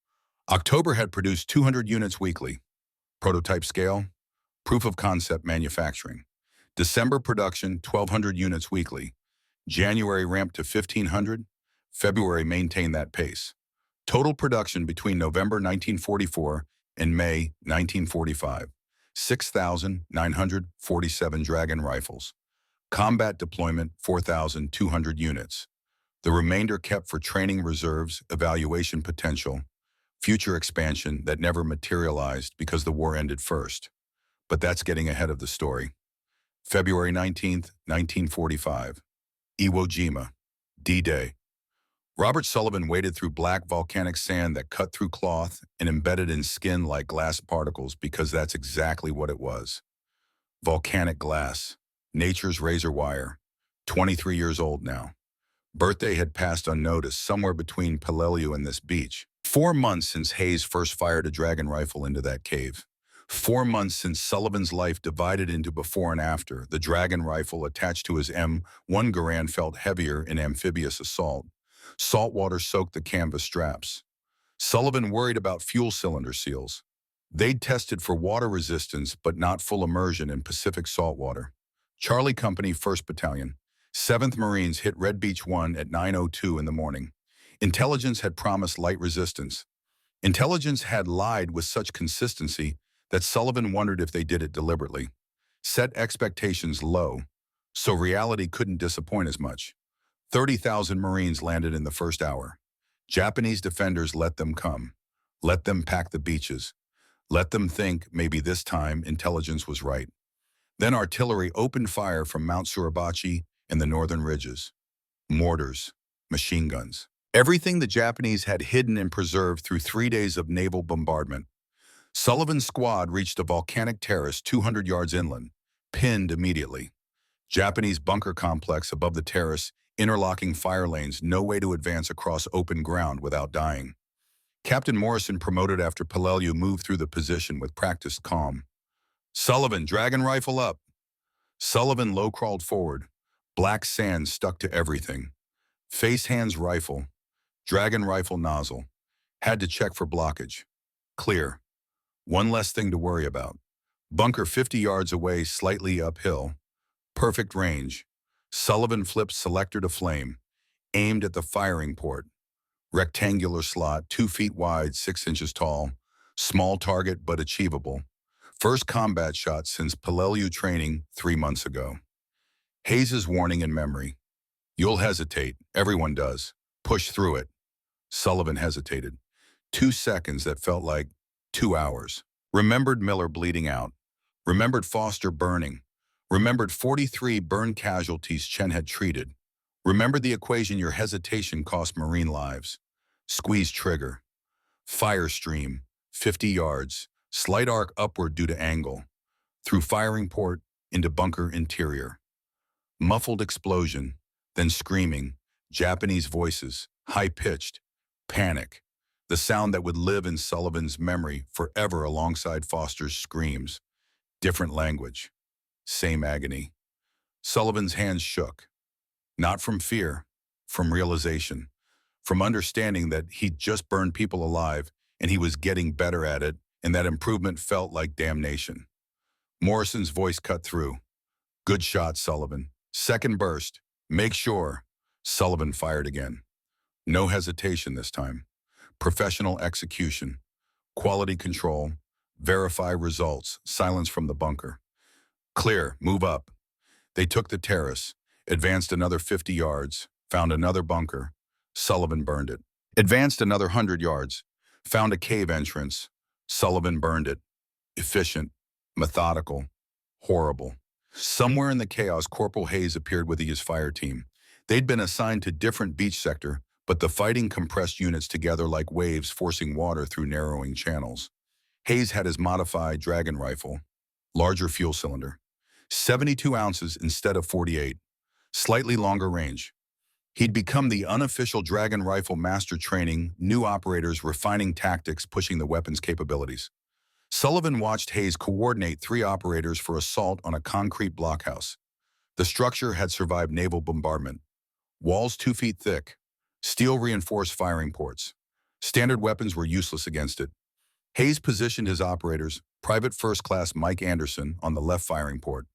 October had produced 200 units weekly. Prototype scale, proof of concept manufacturing. December production, 1,200 units weekly. January ramped to 1,500. February maintained that pace. Total production between November 1944 and May 1945, 6,947 Dragon rifles. Combat deployment, 4,200 units. The remainder kept for training reserves, evaluation potential, future expansion that never materialized because the war ended first. But that's getting ahead of the story. February 19th, 1945, Iwo Jima, D-Day. Robert Sullivan waded through black volcanic sand that cut through cloth and embedded in skin like glass particles because that's exactly what it was. Volcanic glass, nature's razor wire, 23 years old now. Birthday had passed unnoticed somewhere between Peleliu and this beach. 4 months since Hayes first fired a Dragon rifle into that cave. 4 months since Sullivan's life divided into before and after. The Dragon rifle attached to his M1 Garand felt heavier in amphibious assault. Salt water soaked the canvas straps. Sullivan worried about fuel cylinder seals. They'd tested for water resistance but not full immersion in Pacific saltwater. Charlie Company, 1st Battalion. 7th Marines hit Red Beach 1 at 9:02 in the morning. Intelligence had promised light resistance. Intelligence had lied with such consistency that Sullivan wondered if they did it deliberately. Set expectations low, so reality couldn't disappoint as much. 30,000 Marines landed in the first hour. Japanese defenders let them come. Let them pack the beaches. Let them think maybe this time intelligence was right. Then artillery opened fire from Mount Suribachi and the northern ridges. Mortars, machine guns. Everything the Japanese had hidden and preserved through 3 days of naval bombardment. Sullivan's squad reached a volcanic terrace 200 yards inland, pinned immediately. Japanese bunker complex above the terrace, interlocking fire lanes, no way to advance across open ground without dying. Captain Morrison, promoted after Peleliu, moved through the position with practiced calm. Sullivan, Dragon rifle up. Sullivan low-crawled forward. Black sand stuck to everything. Face hands rifle. Dragon rifle nozzle. Had to check for blockage. Clear. One less thing to worry about. Bunker 50 yards away, slightly uphill. Perfect range. Sullivan flipped selector to flame. Aimed at the firing port. Rectangular slot, 2 feet wide, 6 inches tall. Small target but achievable. First combat shot since Palelu training 3 months ago. Hayes' warning in memory. You'll hesitate. Everyone does. Push through it. Sullivan hesitated. 2 seconds that felt like 2 hours. Remembered Miller bleeding out. Remembered Foster burning. Remembered 43 burn casualties Chen had treated. Remembered the equation your hesitation cost Marine lives. Squeeze trigger. Fire stream. 50 yards. Slight arc upward due to angle. Through firing port into bunker interior. Muffled explosion. Then screaming. Japanese voices. High-pitched. Panic. The sound that would live in Sullivan's memory forever alongside Foster's screams. Different language. Same agony. Sullivan's hands shook. Not from fear, from realization. From understanding that he'd just burned people alive and he was getting better at it, and that improvement felt like damnation. Morrison's voice cut through. Good shot, Sullivan. Second burst. Make sure. Sullivan fired again. No hesitation this time. Professional execution. Quality control. Verify results. Silence from the bunker. Clear. Move up. They took the terrace. Advanced another 50 yards. Found another bunker. Sullivan burned it. Advanced another 100 yards. Found a cave entrance. Sullivan burned it. Efficient. Methodical. Horrible. Somewhere in the chaos, Corporal Hayes appeared with his fire team. They'd been assigned to different beach sector, but the fighting compressed units together like waves forcing water through narrowing channels. Hayes had his modified Dragon rifle, larger fuel cylinder, 72 ounces instead of 48, slightly longer range. He'd become the unofficial Dragon rifle master, training new operators, refining tactics, pushing the weapon's capabilities. Sullivan watched Hayes coordinate 3 operators for assault on a concrete blockhouse. The structure had survived naval bombardment. Walls 2 feet thick. Steel-reinforced firing ports. Standard weapons were useless against it. Hayes positioned his operators, Private First Class Mike Anderson on the left firing port,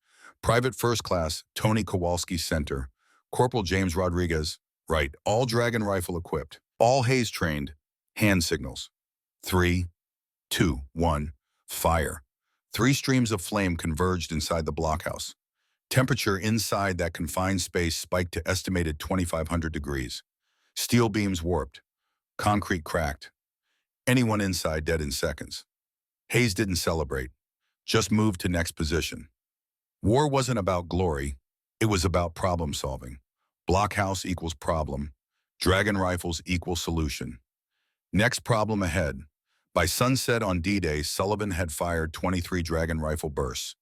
Private First Class Tony Kowalski center, Corporal James Rodriguez right, all Dragon rifle equipped, all Hayes trained, hand signals. 3, 2, 1, fire. 3 streams of flame converged inside the blockhouse. Temperature inside that confined space spiked to estimated 2,500 degrees. Steel beams warped. Concrete cracked. Anyone inside dead in seconds. Hayes didn't celebrate, just moved to next position. War wasn't about glory, it was about problem solving. Blockhouse equals problem. Dragon rifles equal solution. Next problem ahead. By sunset on D-Day, Sullivan had fired 23 Dragon rifle bursts,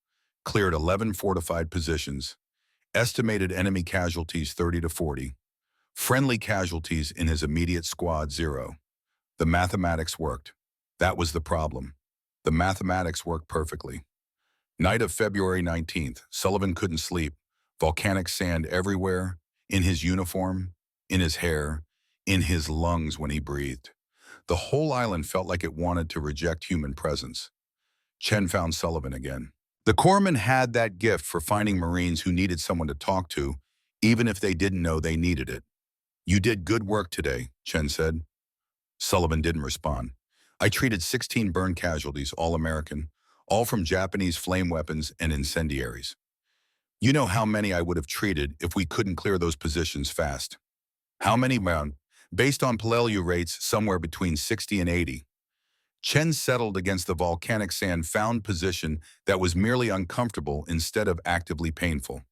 cleared 11 fortified positions, estimated enemy casualties 30 to 40, friendly casualties in his immediate squad 0. The mathematics worked. That was the problem. The mathematics worked perfectly. Night of February 19th, Sullivan couldn't sleep. Volcanic sand everywhere, in his uniform, in his hair, in his lungs when he breathed. The whole island felt like it wanted to reject human presence. Chen found Sullivan again. The corpsman had that gift for finding Marines who needed someone to talk to, even if they didn't know they needed it. You did good work today, Chen said. Sullivan didn't respond. I treated 16 burn casualties, all American, all from Japanese flame weapons and incendiaries. You know how many I would have treated if we couldn't clear those positions fast. How many, man? Based on Palelu rates, somewhere between 60 and 80. Chen settled against the volcanic sand, found position that was merely uncomfortable instead of actively painful.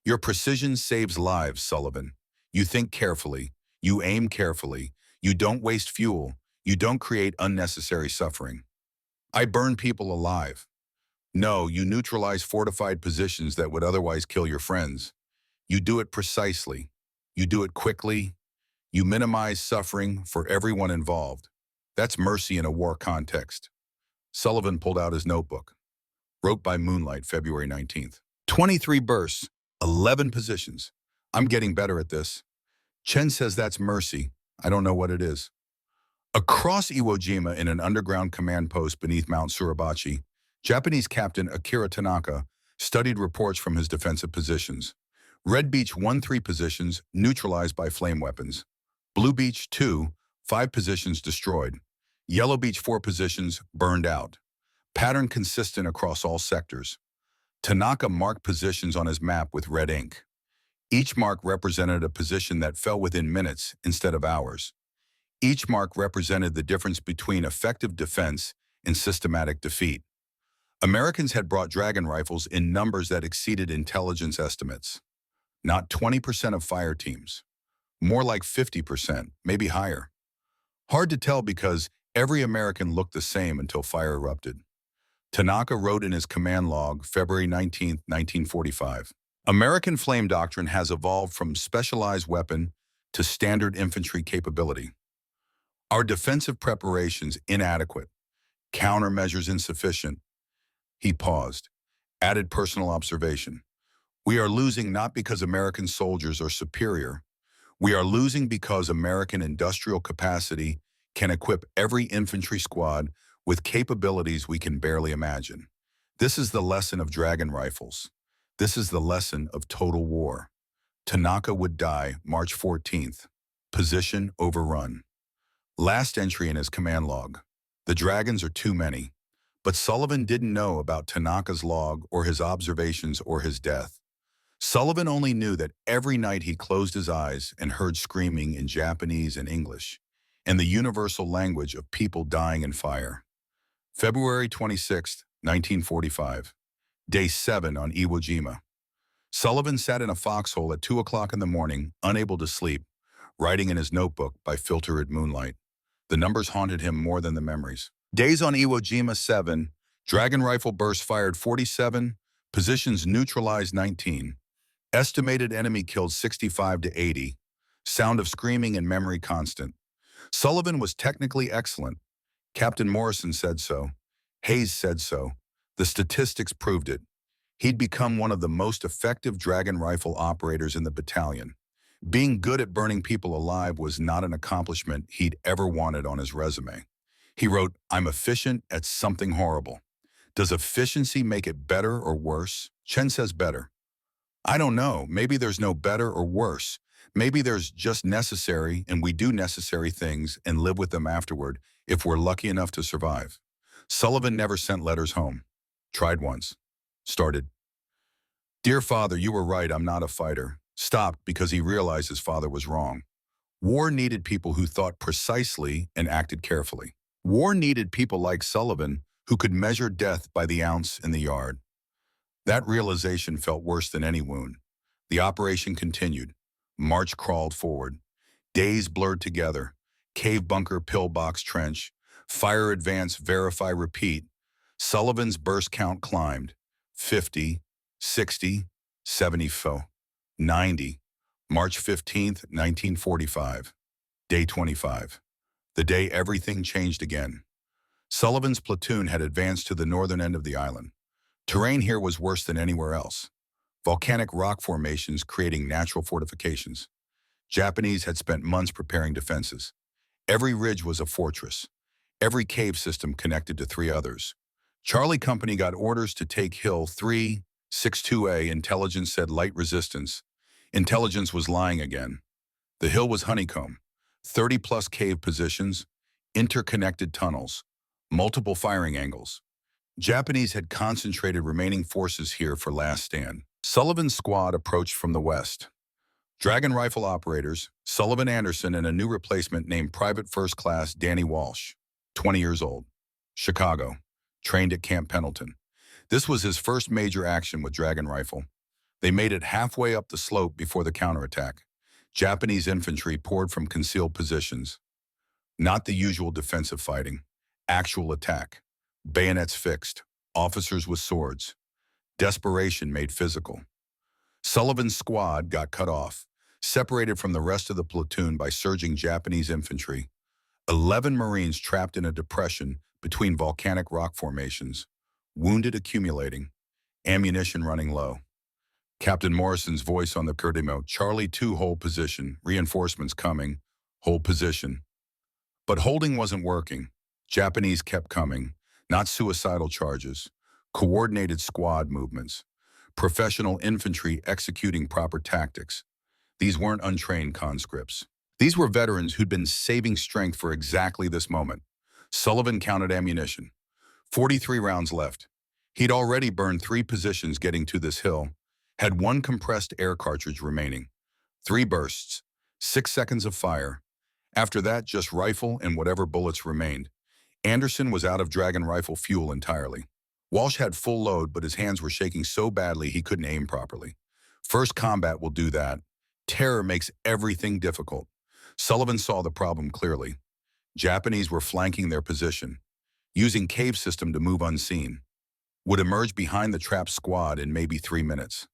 Your precision saves lives, Sullivan. You think carefully. You aim carefully. You don't waste fuel. You don't create unnecessary suffering. I burn people alive. No, you neutralize fortified positions that would otherwise kill your friends. You do it precisely. You do it quickly. You minimize suffering for everyone involved. That's mercy in a war context. Sullivan pulled out his notebook. Wrote by moonlight, February 19th. 23 bursts, 11 positions. I'm getting better at this. Chen says that's mercy. I don't know what it is. Across Iwo Jima, in an underground command post beneath Mount Suribachi, Japanese Captain Akira Tanaka studied reports from his defensive positions. Red Beach 1-3 positions neutralized by flame weapons. Blue Beach 2, 5 positions destroyed. Yellow Beach 4 positions burned out. pattern consistent across all sectors. Tanaka marked positions on his map with red ink. Each mark represented a position that fell within minutes instead of hours. Each mark represented the difference between effective defense and systematic defeat. Americans had brought Dragon rifles in numbers that exceeded intelligence estimates. Not 20% of fire teams. More like 50%, maybe higher. Hard to tell because every American looked the same until fire erupted. Tanaka wrote in his command log, February 19, 1945, American flame doctrine has evolved from specialized weapon to standard infantry capability. Our defensive preparations inadequate, countermeasures insufficient. He paused, added personal observation. We are losing not because American soldiers are superior. We are losing because American industrial capacity can equip every infantry squad with capabilities we can barely imagine. This is the lesson of Dragon rifles. This is the lesson of total war. Tanaka would die March 14th. Position overrun. Last entry in his command log. The Dragons are too many. But Sullivan didn't know about Tanaka's log or his observations or his death. Sullivan only knew that every night he closed his eyes and heard screaming in Japanese and English, and the universal language of people dying in fire. February 26, 1945, Day 7 on Iwo Jima. Sullivan sat in a foxhole at 2 o'clock in the morning, unable to sleep, writing in his notebook by filtered moonlight. The numbers haunted him more than the memories. Days on Iwo Jima 7, Dragon rifle burst fired 47, positions neutralized 19. Estimated enemy killed 65 to 80. Sound of screaming and memory constant. Sullivan was technically excellent. Captain Morrison said so. Hayes said so. The statistics proved it. He'd become one of the most effective Dragon rifle operators in the battalion. Being good at burning people alive was not an accomplishment he'd ever wanted on his resume. He wrote, "I'm efficient at something horrible." Does efficiency make it better or worse? Chen says better. I don't know. Maybe there's no better or worse. Maybe there's just necessary, and we do necessary things and live with them afterward if we're lucky enough to survive. Sullivan never sent letters home. Tried once. Started. Dear Father, you were right, I'm not a fighter. Stopped because he realized his father was wrong. War needed people who thought precisely and acted carefully. War needed people like Sullivan who could measure death by the ounce in the yard. That realization felt worse than any wound. The operation continued. March crawled forward. Days blurred together. Cave bunker, pillbox, trench. Fire advance, verify, repeat. Sullivan's burst count climbed. 50, 60, 74, 90. March 15th, 1945. Day 25. The day everything changed again. Sullivan's platoon had advanced to the northern end of the island. Terrain here was worse than anywhere else. Volcanic rock formations creating natural fortifications. Japanese had spent months preparing defenses. Every ridge was a fortress. Every cave system connected to 3 others. Charlie Company got orders to take Hill 362A. Intelligence said light resistance. Intelligence was lying again. The hill was honeycomb. 30-plus cave positions, interconnected tunnels, multiple firing angles. Japanese had concentrated remaining forces here for last stand. Sullivan's squad approached from the west. Dragon rifle operators, Sullivan Anderson and a new replacement named Private First Class Danny Walsh, 20 years old. Chicago, trained at Camp Pendleton. This was his first major action with Dragon rifle. They made it halfway up the slope before the counterattack. Japanese infantry poured from concealed positions. Not the usual defensive fighting. Actual attack. Bayonets fixed. Officers with swords. Desperation made physical. Sullivan's squad got cut off, separated from the rest of the platoon by surging Japanese infantry. 11 Marines trapped in a depression between volcanic rock formations. Wounded accumulating. Ammunition running low. Captain Morrison's voice on the Kurdimo, Charlie 2 hold position, reinforcements coming, hold position. But holding wasn't working. Japanese kept coming, not suicidal charges, coordinated squad movements, professional infantry executing proper tactics. These weren't untrained conscripts. These were veterans who'd been saving strength for exactly this moment. Sullivan counted ammunition. 43 rounds left. He'd already burned 3 positions getting to this hill, had 1 compressed air cartridge remaining. 3 bursts, 6 seconds of fire. After that, just rifle and whatever bullets remained. Anderson was out of dragon rifle fuel entirely. Walsh had full load, but his hands were shaking so badly he couldn't aim properly. First combat will do that. Terror makes everything difficult. Sullivan saw the problem clearly. Japanese were flanking their position, using cave system to move unseen. Would emerge behind the trapped squad in maybe 3 minutes.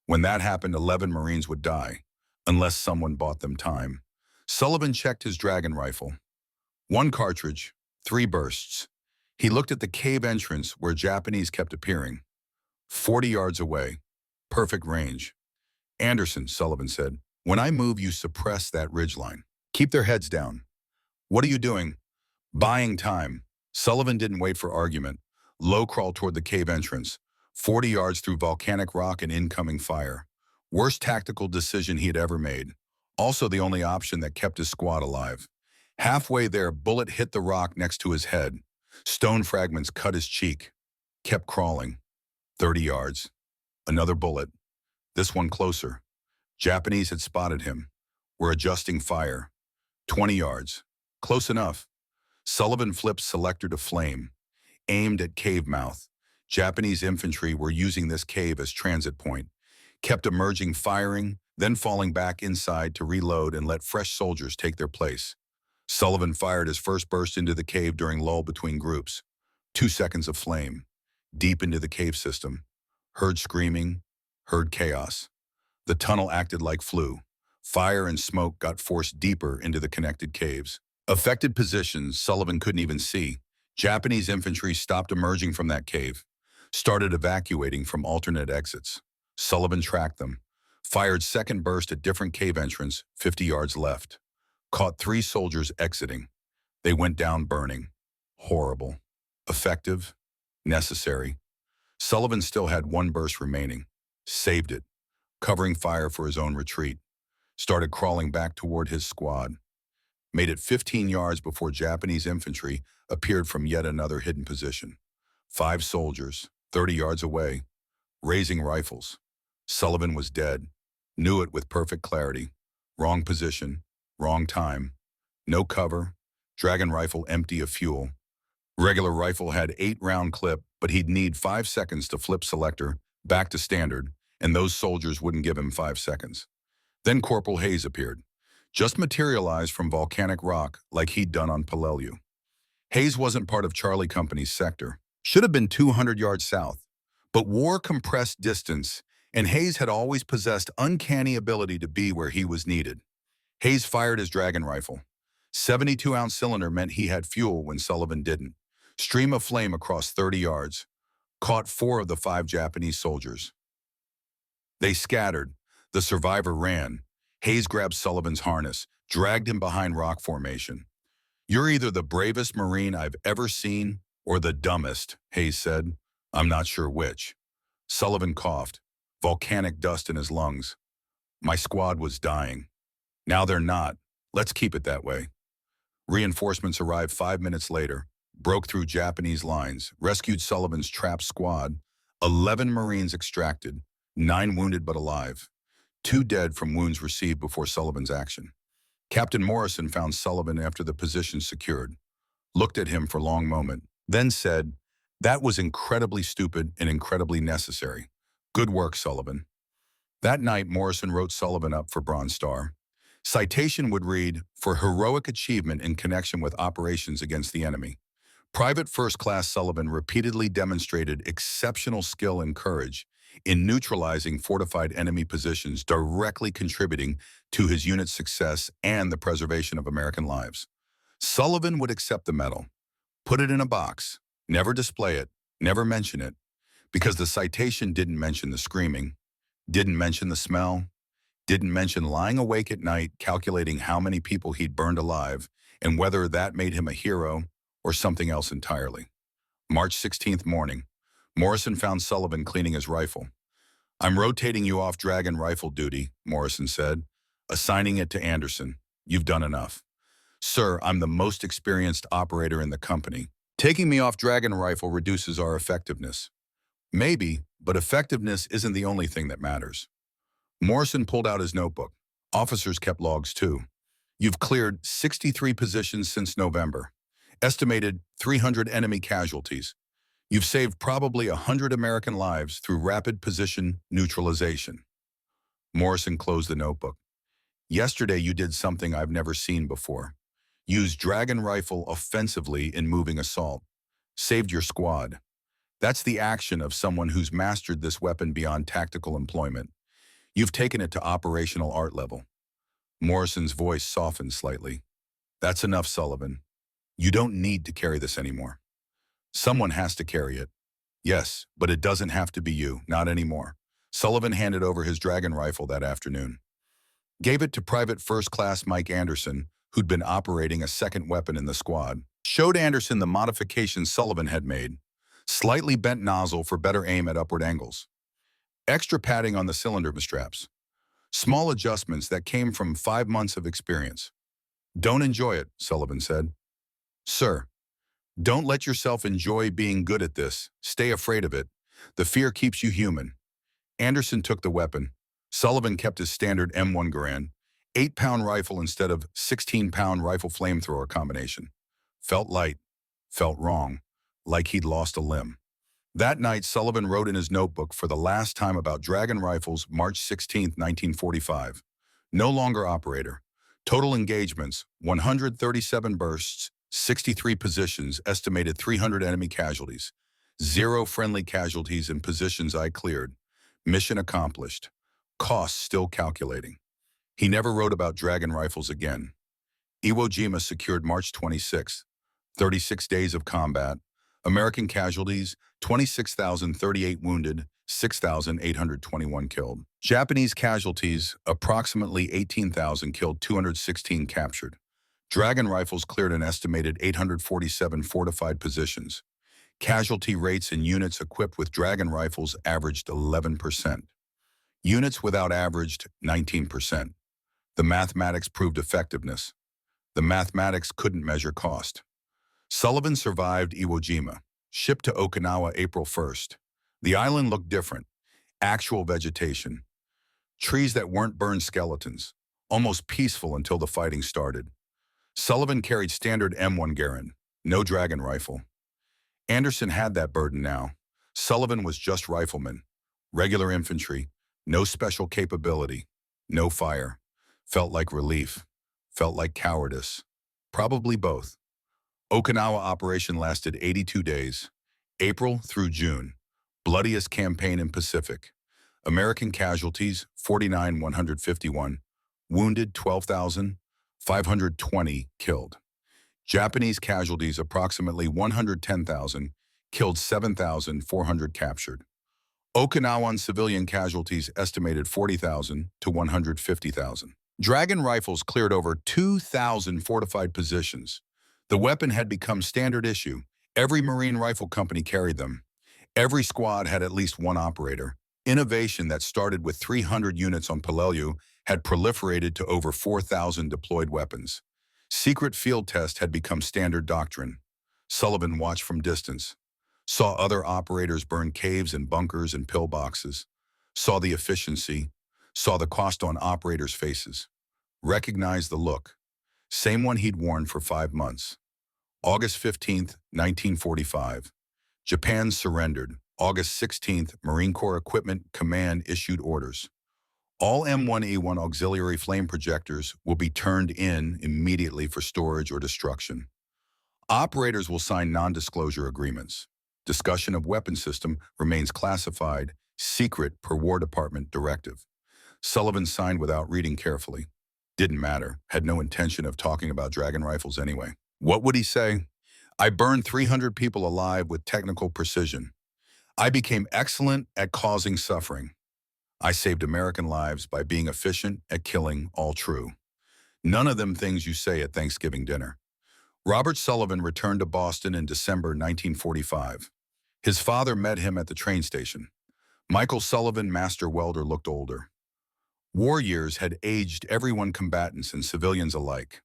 When that happened, 11 Marines would die, unless someone bought them time. Sullivan checked his dragon rifle. 1 cartridge, 3 bursts. He looked at the cave entrance where Japanese kept appearing. 40 yards away. Perfect range. Anderson, Sullivan said, when I move, you suppress that ridgeline. Keep their heads down. What are you doing? Buying time. Sullivan didn't wait for argument. Low crawl toward the cave entrance. 40 yards through volcanic rock and incoming fire. Worst tactical decision he had ever made. Also the only option that kept his squad alive. Halfway there, bullet hit the rock next to his head. Stone fragments cut his cheek. Kept crawling. 30 yards. Another bullet. This one closer. Japanese had spotted him. Were adjusting fire. 20 yards. Close enough. Sullivan flipped selector to flame. Aimed at cave mouth. Japanese infantry were using this cave as transit point. Kept emerging, firing, then falling back inside to reload and let fresh soldiers take their place. Sullivan fired his first burst into the cave during lull between groups. 2 seconds of flame. Deep into the cave system. Heard screaming. Heard chaos. The tunnel acted like flu. Fire and smoke got forced deeper into the connected caves. Affected positions Sullivan couldn't even see. Japanese infantry stopped emerging from that cave. Started evacuating from alternate exits. Sullivan tracked them. Fired second burst at different cave entrance, 50 yards left. Caught 3 soldiers exiting. They went down burning. Horrible. Effective. Necessary. Sullivan still had 1 burst remaining. Saved it. Covering fire for his own retreat. Started crawling back toward his squad. Made it 15 yards before Japanese infantry appeared from yet another hidden position. 5 soldiers, 30 yards away, raising rifles. Sullivan was dead. Knew it with perfect clarity. Wrong position, wrong time. No cover. Dragon rifle empty of fuel. Regular rifle had 8-round clip, but he'd need 5 seconds to flip selector back to standard, and those soldiers wouldn't give him 5 seconds. Then Corporal Hayes appeared. Just materialized from volcanic rock like he'd done on Peleliu. Hayes wasn't part of Charlie Company's sector. Should have been 200 yards south. But war compressed distance, and Hayes had always possessed uncanny ability to be where he was needed. Hayes fired his dragon rifle. 72-ounce cylinder meant he had fuel when Sullivan didn't. Stream of flame across 30 yards. Caught 4 of the 5 Japanese soldiers. They scattered. The survivor ran. Hayes grabbed Sullivan's harness, dragged him behind rock formation. You're either the bravest Marine I've ever seen or the dumbest, Hayes said. I'm not sure which. Sullivan coughed, volcanic dust in his lungs. My squad was dying. Now they're not. Let's keep it that way. Reinforcements arrived 5 minutes later, broke through Japanese lines, rescued Sullivan's trapped squad. 11 Marines extracted, 9 wounded but alive. 2 dead from wounds received before Sullivan's action. Captain Morrison found Sullivan after the position secured, looked at him for a long moment, then said, "That was incredibly stupid and incredibly necessary. Good work, Sullivan." That night, Morrison wrote Sullivan up for Bronze Star. Citation would read, "For heroic achievement in connection with operations against the enemy." Private First Class Sullivan repeatedly demonstrated exceptional skill and courage in neutralizing fortified enemy positions, directly contributing to his unit's success and the preservation of American lives. Sullivan would accept the medal, put it in a box, never display it, never mention it, because the citation didn't mention the screaming, didn't mention the smell, didn't mention lying awake at night calculating how many people he'd burned alive and whether that made him a hero or something else entirely. March 16th morning, Morrison found Sullivan cleaning his rifle. "I'm rotating you off dragon rifle duty," Morrison said, "assigning it to Anderson. You've done enough." "Sir, I'm the most experienced operator in the company. Taking me off Dragon Rifle reduces our effectiveness. Maybe, but effectiveness isn't the only thing that matters. Morrison pulled out his notebook. Officers kept logs too. You've cleared 63 positions since November. Estimated 300 enemy casualties. You've saved probably 100 American lives through rapid position neutralization. Morrison closed the notebook. Yesterday you did something I've never seen before. Used Dragon Rifle offensively in moving assault. Saved your squad. That's the action of someone who's mastered this weapon beyond tactical employment. You've taken it to operational art level. Morrison's voice softened slightly. That's enough, Sullivan. You don't need to carry this anymore. Someone has to carry it. Yes, but it doesn't have to be you, not anymore. Sullivan handed over his Dragon Rifle that afternoon. Gave it to Private First Class Mike Anderson, who'd been operating a second weapon in the squad. Showed Anderson the modifications Sullivan had made. Slightly bent nozzle for better aim at upward angles. Extra padding on the cylinder straps. Small adjustments that came from 5 months of experience. Don't enjoy it, Sullivan said. Sir, don't let yourself enjoy being good at this. Stay afraid of it. The fear keeps you human. Anderson took the weapon. Sullivan kept his standard M1 Garand, 8-pound rifle instead of 16-pound rifle flamethrower combination. Felt light. Felt wrong. Like he'd lost a limb. That night, Sullivan wrote in his notebook for the last time about Dragon Rifles, March 16, 1945. No longer operator. Total engagements, 137 bursts, 63 positions, estimated 300 enemy casualties. 0 friendly casualties in positions I cleared. Mission accomplished. Costs still calculating. He never wrote about Dragon Rifles again. Iwo Jima secured March 26. 36 days of combat. American casualties, 26,038 wounded, 6,821 killed. Japanese casualties, approximately 18,000 killed, 216 captured. Dragon Rifles cleared an estimated 847 fortified positions. Casualty rates in units equipped with Dragon Rifles averaged 11%. Units without averaged 19%. The mathematics proved effectiveness. The mathematics couldn't measure cost. Sullivan survived Iwo Jima, shipped to Okinawa April 1st. The island looked different. Actual vegetation. Trees that weren't burned skeletons. Almost peaceful until the fighting started. Sullivan carried standard M1 Garand, no Dragon Rifle. Anderson had that burden now. Sullivan was just rifleman. Regular infantry. No special capability. No fire. Felt like relief. Felt like cowardice. Probably both. Okinawa operation lasted 82 days, April through June. Bloodiest campaign in Pacific. American casualties, 49,151. Wounded, 12,520 killed. Japanese casualties, approximately 110,000. Killed 7,400 captured. Okinawan civilian casualties estimated 40,000 to 150,000. Dragon Rifles cleared over 2,000 fortified positions. The weapon had become standard issue. Every Marine rifle company carried them. Every squad had at least one operator. Innovation that started with 300 units on Peleliu had proliferated to over 4,000 deployed weapons. Secret field test had become standard doctrine. Sullivan watched from distance. Saw other operators burn caves and bunkers and pillboxes. Saw the efficiency. Saw the cost on operators' faces. Recognized the look. Same one he'd worn for 5 months. August 15th, 1945. Japan surrendered. August 16th, Marine Corps Equipment Command issued orders. All M1E1 auxiliary flame projectors will be turned in immediately for storage or destruction. Operators will sign non-disclosure agreements. Discussion of weapon system remains classified, secret per War Department directive. Sullivan signed without reading carefully. Didn't matter, had no intention of talking about Dragon Rifles anyway. What would he say? I burned 300 people alive with technical precision. I became excellent at causing suffering. I saved American lives by being efficient at killing, all true. None of them things you say at Thanksgiving dinner. Robert Sullivan returned to Boston in December 1945. His father met him at the train station. Michael Sullivan, master welder, looked older. War years had aged everyone, combatants and civilians alike.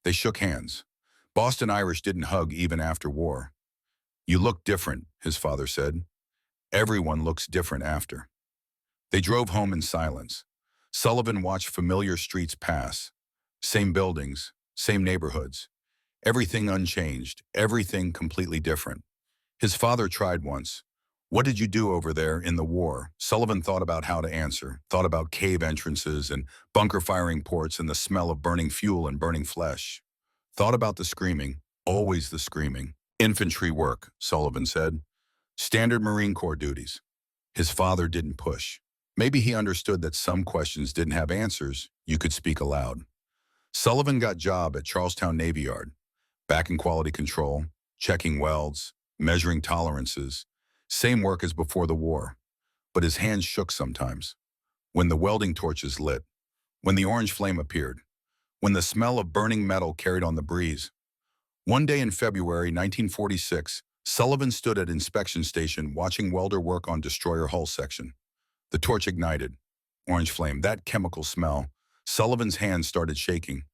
They shook hands. Boston Irish didn't hug even after war. You look different, his father said. Everyone looks different after. They drove home in silence. Sullivan watched familiar streets pass. Same buildings, same neighborhoods. Everything unchanged, everything completely different. His father tried once. What did you do over there in the war? Sullivan thought about how to answer, thought about cave entrances and bunker firing ports and the smell of burning fuel and burning flesh. Thought about the screaming, always the screaming. Infantry work, Sullivan said. Standard Marine Corps duties. His father didn't push. Maybe he understood that some questions didn't have answers you could speak aloud. Sullivan got job at Charlestown Navy Yard, back in quality control, checking welds, measuring tolerances. Same work as before the war. But his hands shook sometimes. When the welding torches lit, when the orange flame appeared, when the smell of burning metal carried on the breeze. One day in February 1946, Sullivan stood at inspection station watching welder work on destroyer hull section. The torch ignited. Orange flame, that chemical smell. Sullivan's hands started shaking.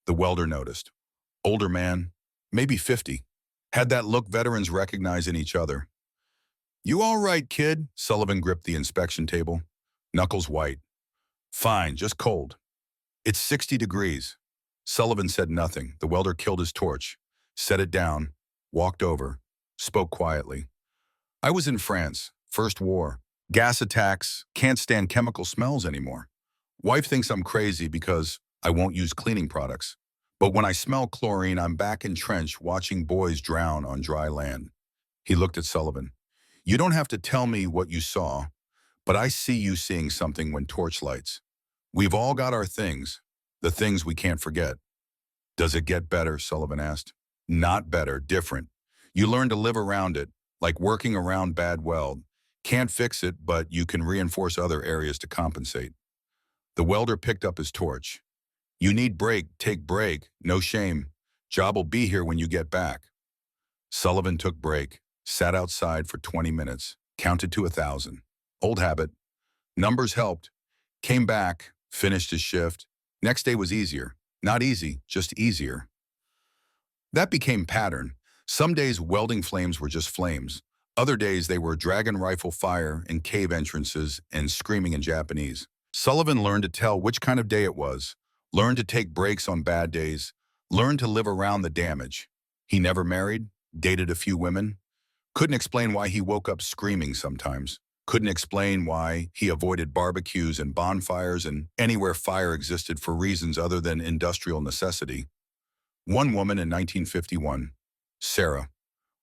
The welder noticed. Older man, maybe 50. Had that look veterans recognize in each other. You all right, kid? Sullivan gripped the inspection table. Knuckles white. Fine, just cold. It's 60 degrees. Sullivan said nothing. The welder killed his torch, set it down, walked over, spoke quietly. I was in France, first war. Gas attacks, can't stand chemical smells anymore. Wife thinks I'm crazy because I won't use cleaning products. But when I smell chlorine, I'm back in trench watching boys drown on dry land. He looked at Sullivan. You don't have to tell me what you saw, but I see you seeing something when torch lights. We've all got our things, the things we can't forget. Does it get better? Sullivan asked. Not better, different. You learn to live around it, like working around bad weld. Can't fix it, but you can reinforce other areas to compensate. The welder picked up his torch. You need break, take break, no shame. Job will be here when you get back. Sullivan took break, sat outside for 20 minutes, counted to 1,000. Old habit. Numbers helped. Came back, finished his shift. Next day was easier. Not easy, just easier. That became pattern. Some days welding flames were just flames. Other days they were dragon rifle fire in cave entrances and screaming in Japanese. Sullivan learned to tell which kind of day it was, learned to take breaks on bad days, learned to live around the damage. He never married, dated a few women. Couldn't explain why he woke up screaming sometimes. Couldn't explain why he avoided barbecues and bonfires and anywhere fire existed for reasons other than industrial necessity. One woman in 1951, Sarah,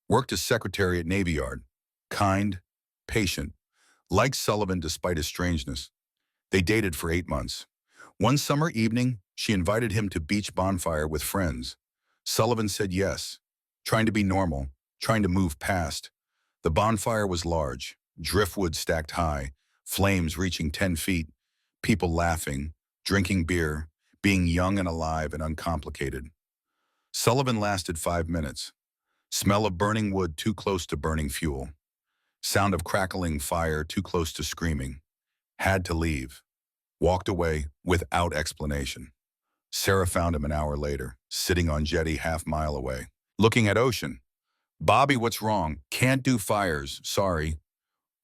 worked as secretary at Navy Yard. Kind, patient, liked Sullivan despite his strangeness. They dated for 8 months. One summer evening, she invited him to beach bonfire with friends. Sullivan said yes, trying to be normal, trying to move past. The bonfire was large, driftwood stacked high, flames reaching 10 feet, people laughing, drinking beer, being young and alive and uncomplicated. Sullivan lasted 5 minutes. Smell of burning wood too close to burning fuel. Sound of crackling fire too close to screaming. Had to leave. Walked away without explanation. Sarah found him an hour later, sitting on jetty half-mile away, looking at ocean. Bobby, what's wrong? Can't do fires, sorry.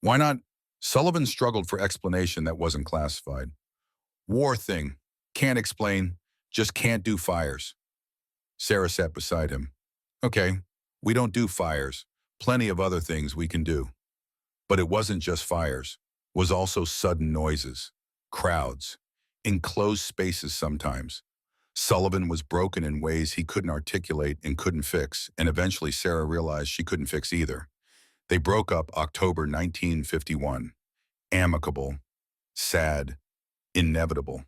Why not? Sullivan struggled for explanation that wasn't classified. War thing. Can't explain. Just can't do fires. Sarah sat beside him. Okay, we don't do fires. Plenty of other things we can do. But it wasn't just fires. It was also sudden noises, crowds, enclosed spaces sometimes. Sullivan was broken in ways he couldn't articulate and couldn't fix, and eventually Sarah realized she couldn't fix either. They broke up October 1951. Amicable, sad, inevitable.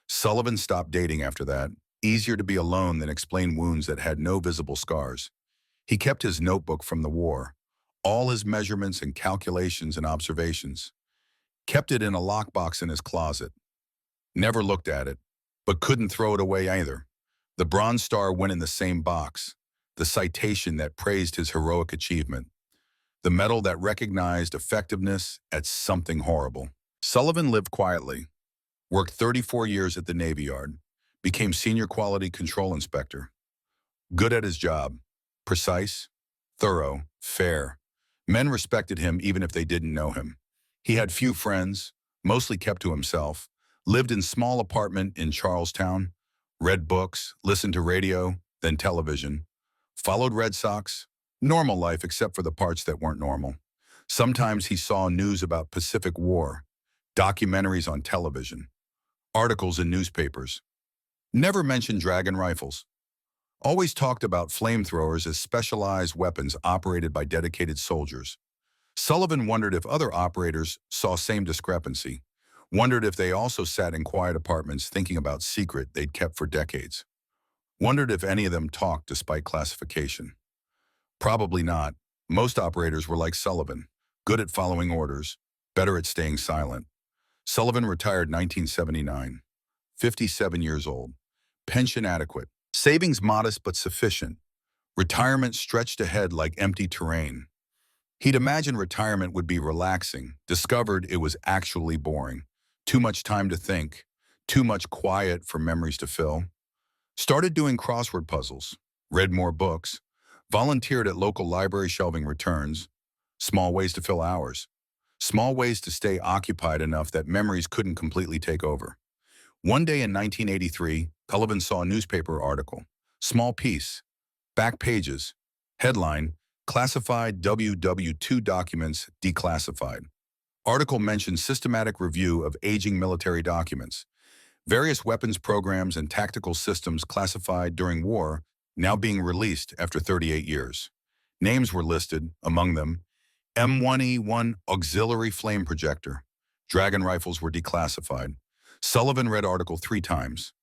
Sullivan stopped dating after that. Easier to be alone than explain wounds that had no visible scars. He kept his notebook from the war, all his measurements and calculations and observations. Kept it in a lockbox in his closet. Never looked at it, but couldn't throw it away either. The Bronze Star went in the same box, the citation that praised his heroic achievement, the medal that recognized effectiveness at something horrible. Sullivan lived quietly, worked 34 years at the Navy Yard, became senior quality control inspector. Good at his job, precise, thorough, fair. Men respected him even if they didn't know him. He had few friends, mostly kept to himself, lived in small apartment in Charlestown, read books, listened to radio, then television, followed Red Sox, normal life except for the parts that weren't normal. Sometimes he saw news about Pacific War, documentaries on television, articles in newspapers. Never mentioned dragon rifles. Always talked about flamethrowers as specialized weapons operated by dedicated soldiers. Sullivan wondered if other operators saw same discrepancy, wondered if they also sat in quiet apartments thinking about secret they'd kept for decades, wondered if any of them talked despite classification. Probably not. Most operators were like Sullivan, good at following orders, better at staying silent. Sullivan retired 1979, 57 years old. Pension adequate. Savings modest but sufficient. Retirement stretched ahead like empty terrain. He'd imagined retirement would be relaxing, discovered it was actually boring. Too much time to think, too much quiet for memories to fill. Started doing crossword puzzles, read more books, volunteered at local library shelving returns. Small ways to fill hours. Small ways to stay occupied enough that memories couldn't completely take over. One day in 1983, Sullivan saw a newspaper article. Small piece. Back pages. Headline, Classified WW2 Documents Declassified. Article mentioned systematic review of aging military documents. Various weapons programs and tactical systems classified during war now being released after 38 years. Names were listed, among them, M1E1 Auxiliary Flame Projector. Dragon rifles were declassified. Sullivan read article 3 times.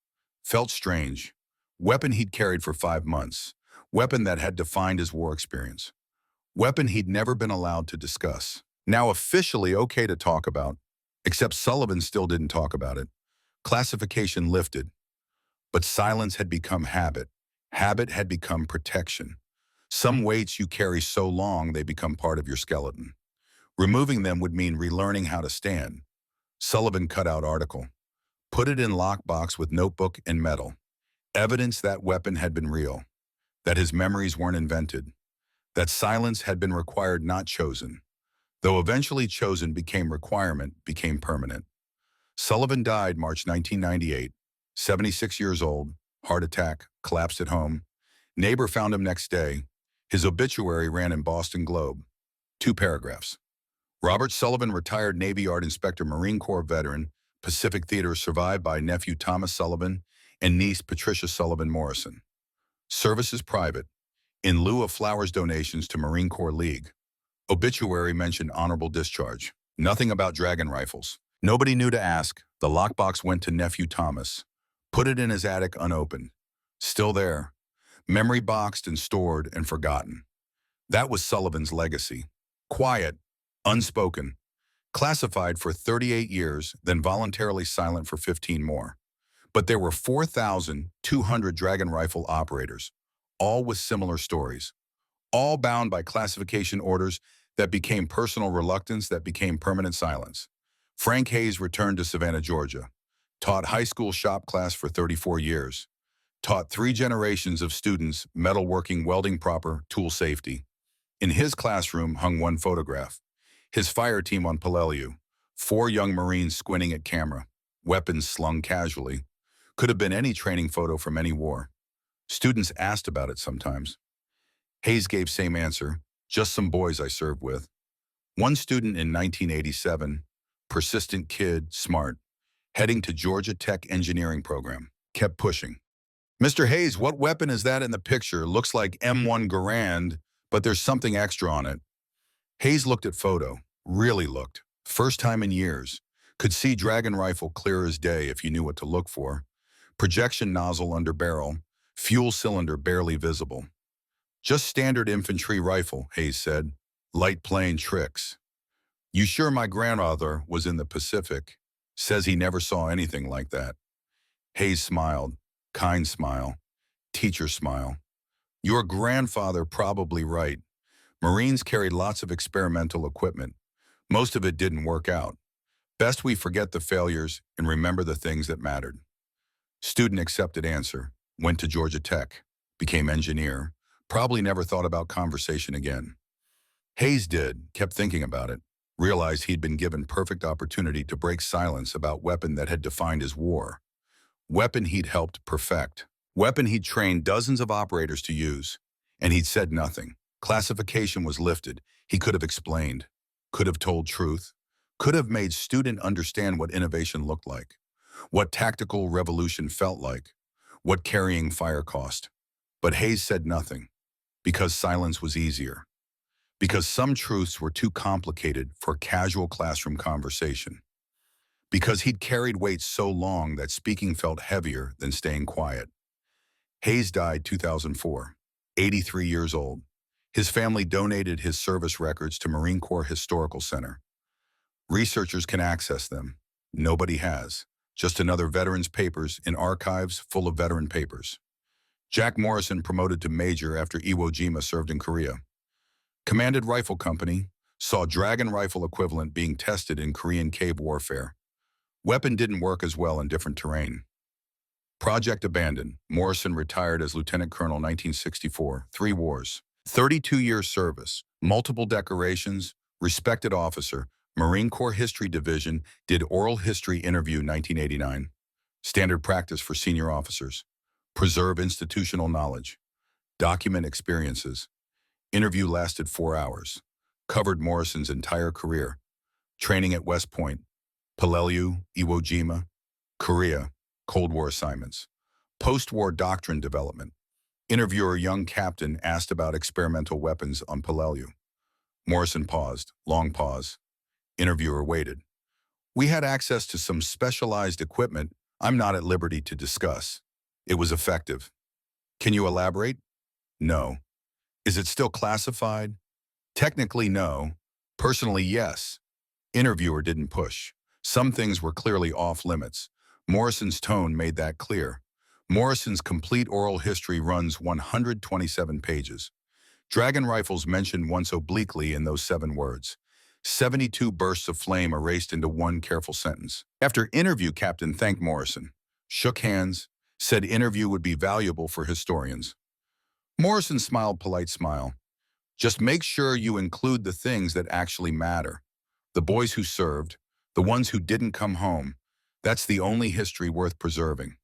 Felt strange. Weapon he'd carried for 5 months. Weapon that had defined his war experience. Weapon he'd never been allowed to discuss. Now officially okay to talk about, except Sullivan still didn't talk about it. Classification lifted. But silence had become habit. Habit had become protection. Some weights you carry so long they become part of your skeleton. Removing them would mean relearning how to stand. Sullivan cut out article. Put it in lockbox with notebook and metal. Evidence that weapon had been real. That his memories weren't invented. That silence had been required, not chosen. Though eventually chosen became requirement, became permanent. Sullivan died March 1998, 76 years old, heart attack, collapsed at home. Neighbor found him next day. His obituary ran in Boston Globe. 2 paragraphs. Robert Sullivan, retired Navy Yard Inspector, Marine Corps veteran, Pacific Theater, survived by nephew Thomas Sullivan and niece Patricia Sullivan Morrison. Services private, in lieu of flowers donations to Marine Corps League. Obituary mentioned honorable discharge. Nothing about dragon rifles. Nobody knew to ask. The lockbox went to nephew Thomas. Put it in his attic unopened. Still there. Memory boxed and stored and forgotten. That was Sullivan's legacy. Quiet, unspoken, classified for 38 years, then voluntarily silent for 15 more. But there were 4,200 dragon rifle operators, all with similar stories, all bound by classification orders that became personal reluctance, that became permanent silence. Frank Hayes returned to Savannah, Georgia, taught high school shop class for 34 years, taught 3 generations of students metalworking, welding proper, tool safety. In his classroom hung one photograph. His fire team on Peleliu, 4 young Marines squinting at camera, weapons slung casually. Could have been any training photo from any war. Students asked about it sometimes. Hayes gave same answer, just some boys I served with. One student in 1987, persistent kid, smart, heading to Georgia Tech engineering program, kept pushing. Mr. Hayes, what weapon is that in the picture? Looks like M1 Garand, but there's something extra on it. Hayes looked at photo, really looked. First time in years. Could see dragon rifle clear as day if you knew what to look for. Projection nozzle under barrel, fuel cylinder barely visible. Just standard infantry rifle, Hayes said. Light plane tricks. You sure my grandfather was in the Pacific? Says he never saw anything like that. Hayes smiled, kind smile, teacher smile. Your grandfather probably right. Marines carried lots of experimental equipment. Most of it didn't work out. Best we forget the failures and remember the things that mattered. Student accepted answer, went to Georgia Tech, became engineer, probably never thought about conversation again. Hayes kept thinking about it, realized he'd been given perfect opportunity to break silence about weapon that had defined his war. Weapon he'd helped perfect. Weapon he'd trained dozens of operators to use. And he'd said nothing. Classification was lifted. He could have explained, could have told truth, could have made student understand what innovation looked like, what tactical revolution felt like, what carrying fire cost. But Hayes said nothing, because silence was easier. Because some truths were too complicated for casual classroom conversation. Because he'd carried weight so long that speaking felt heavier than staying quiet. Hayes died 2004, 83 years old. His family donated his service records to Marine Corps Historical Center. Researchers can access them. Nobody has. Just another veteran's papers in archives full of veteran papers. Jack Morrison promoted to major after Iwo Jima served in Korea. Commanded Rifle Company, saw Dragon rifle equivalent being tested in Korean cave warfare. Weapon didn't work as well in different terrain. Project abandoned. Morrison retired as Lieutenant Colonel 1964, 3 wars. 32 years service, multiple decorations, respected officer, Marine Corps History Division did oral history interview 1989. Standard practice for senior officers. Preserve institutional knowledge. Document experiences. Interview lasted 4 hours. Covered Morrison's entire career. Training at West Point, Peleliu, Iwo Jima, Korea, Cold War assignments. Post-war doctrine development. Interviewer young captain asked about experimental weapons on Peleliu. Morrison paused, long pause. Interviewer waited. We had access to some specialized equipment I'm not at liberty to discuss. It was effective. Can you elaborate? No. Is it still classified? Technically, no. Personally, yes. Interviewer didn't push. Some things were clearly off limits. Morrison's tone made that clear. Morrison's complete oral history runs 127 pages. Dragon rifles mentioned once obliquely in those 7 words. 72 bursts of flame erased into one careful sentence. After interview, captain thanked Morrison, shook hands, said interview would be valuable for historians. Morrison smiled polite smile. Just make sure you include the things that actually matter. The boys who served, the ones who didn't come home, that's the only history worth preserving.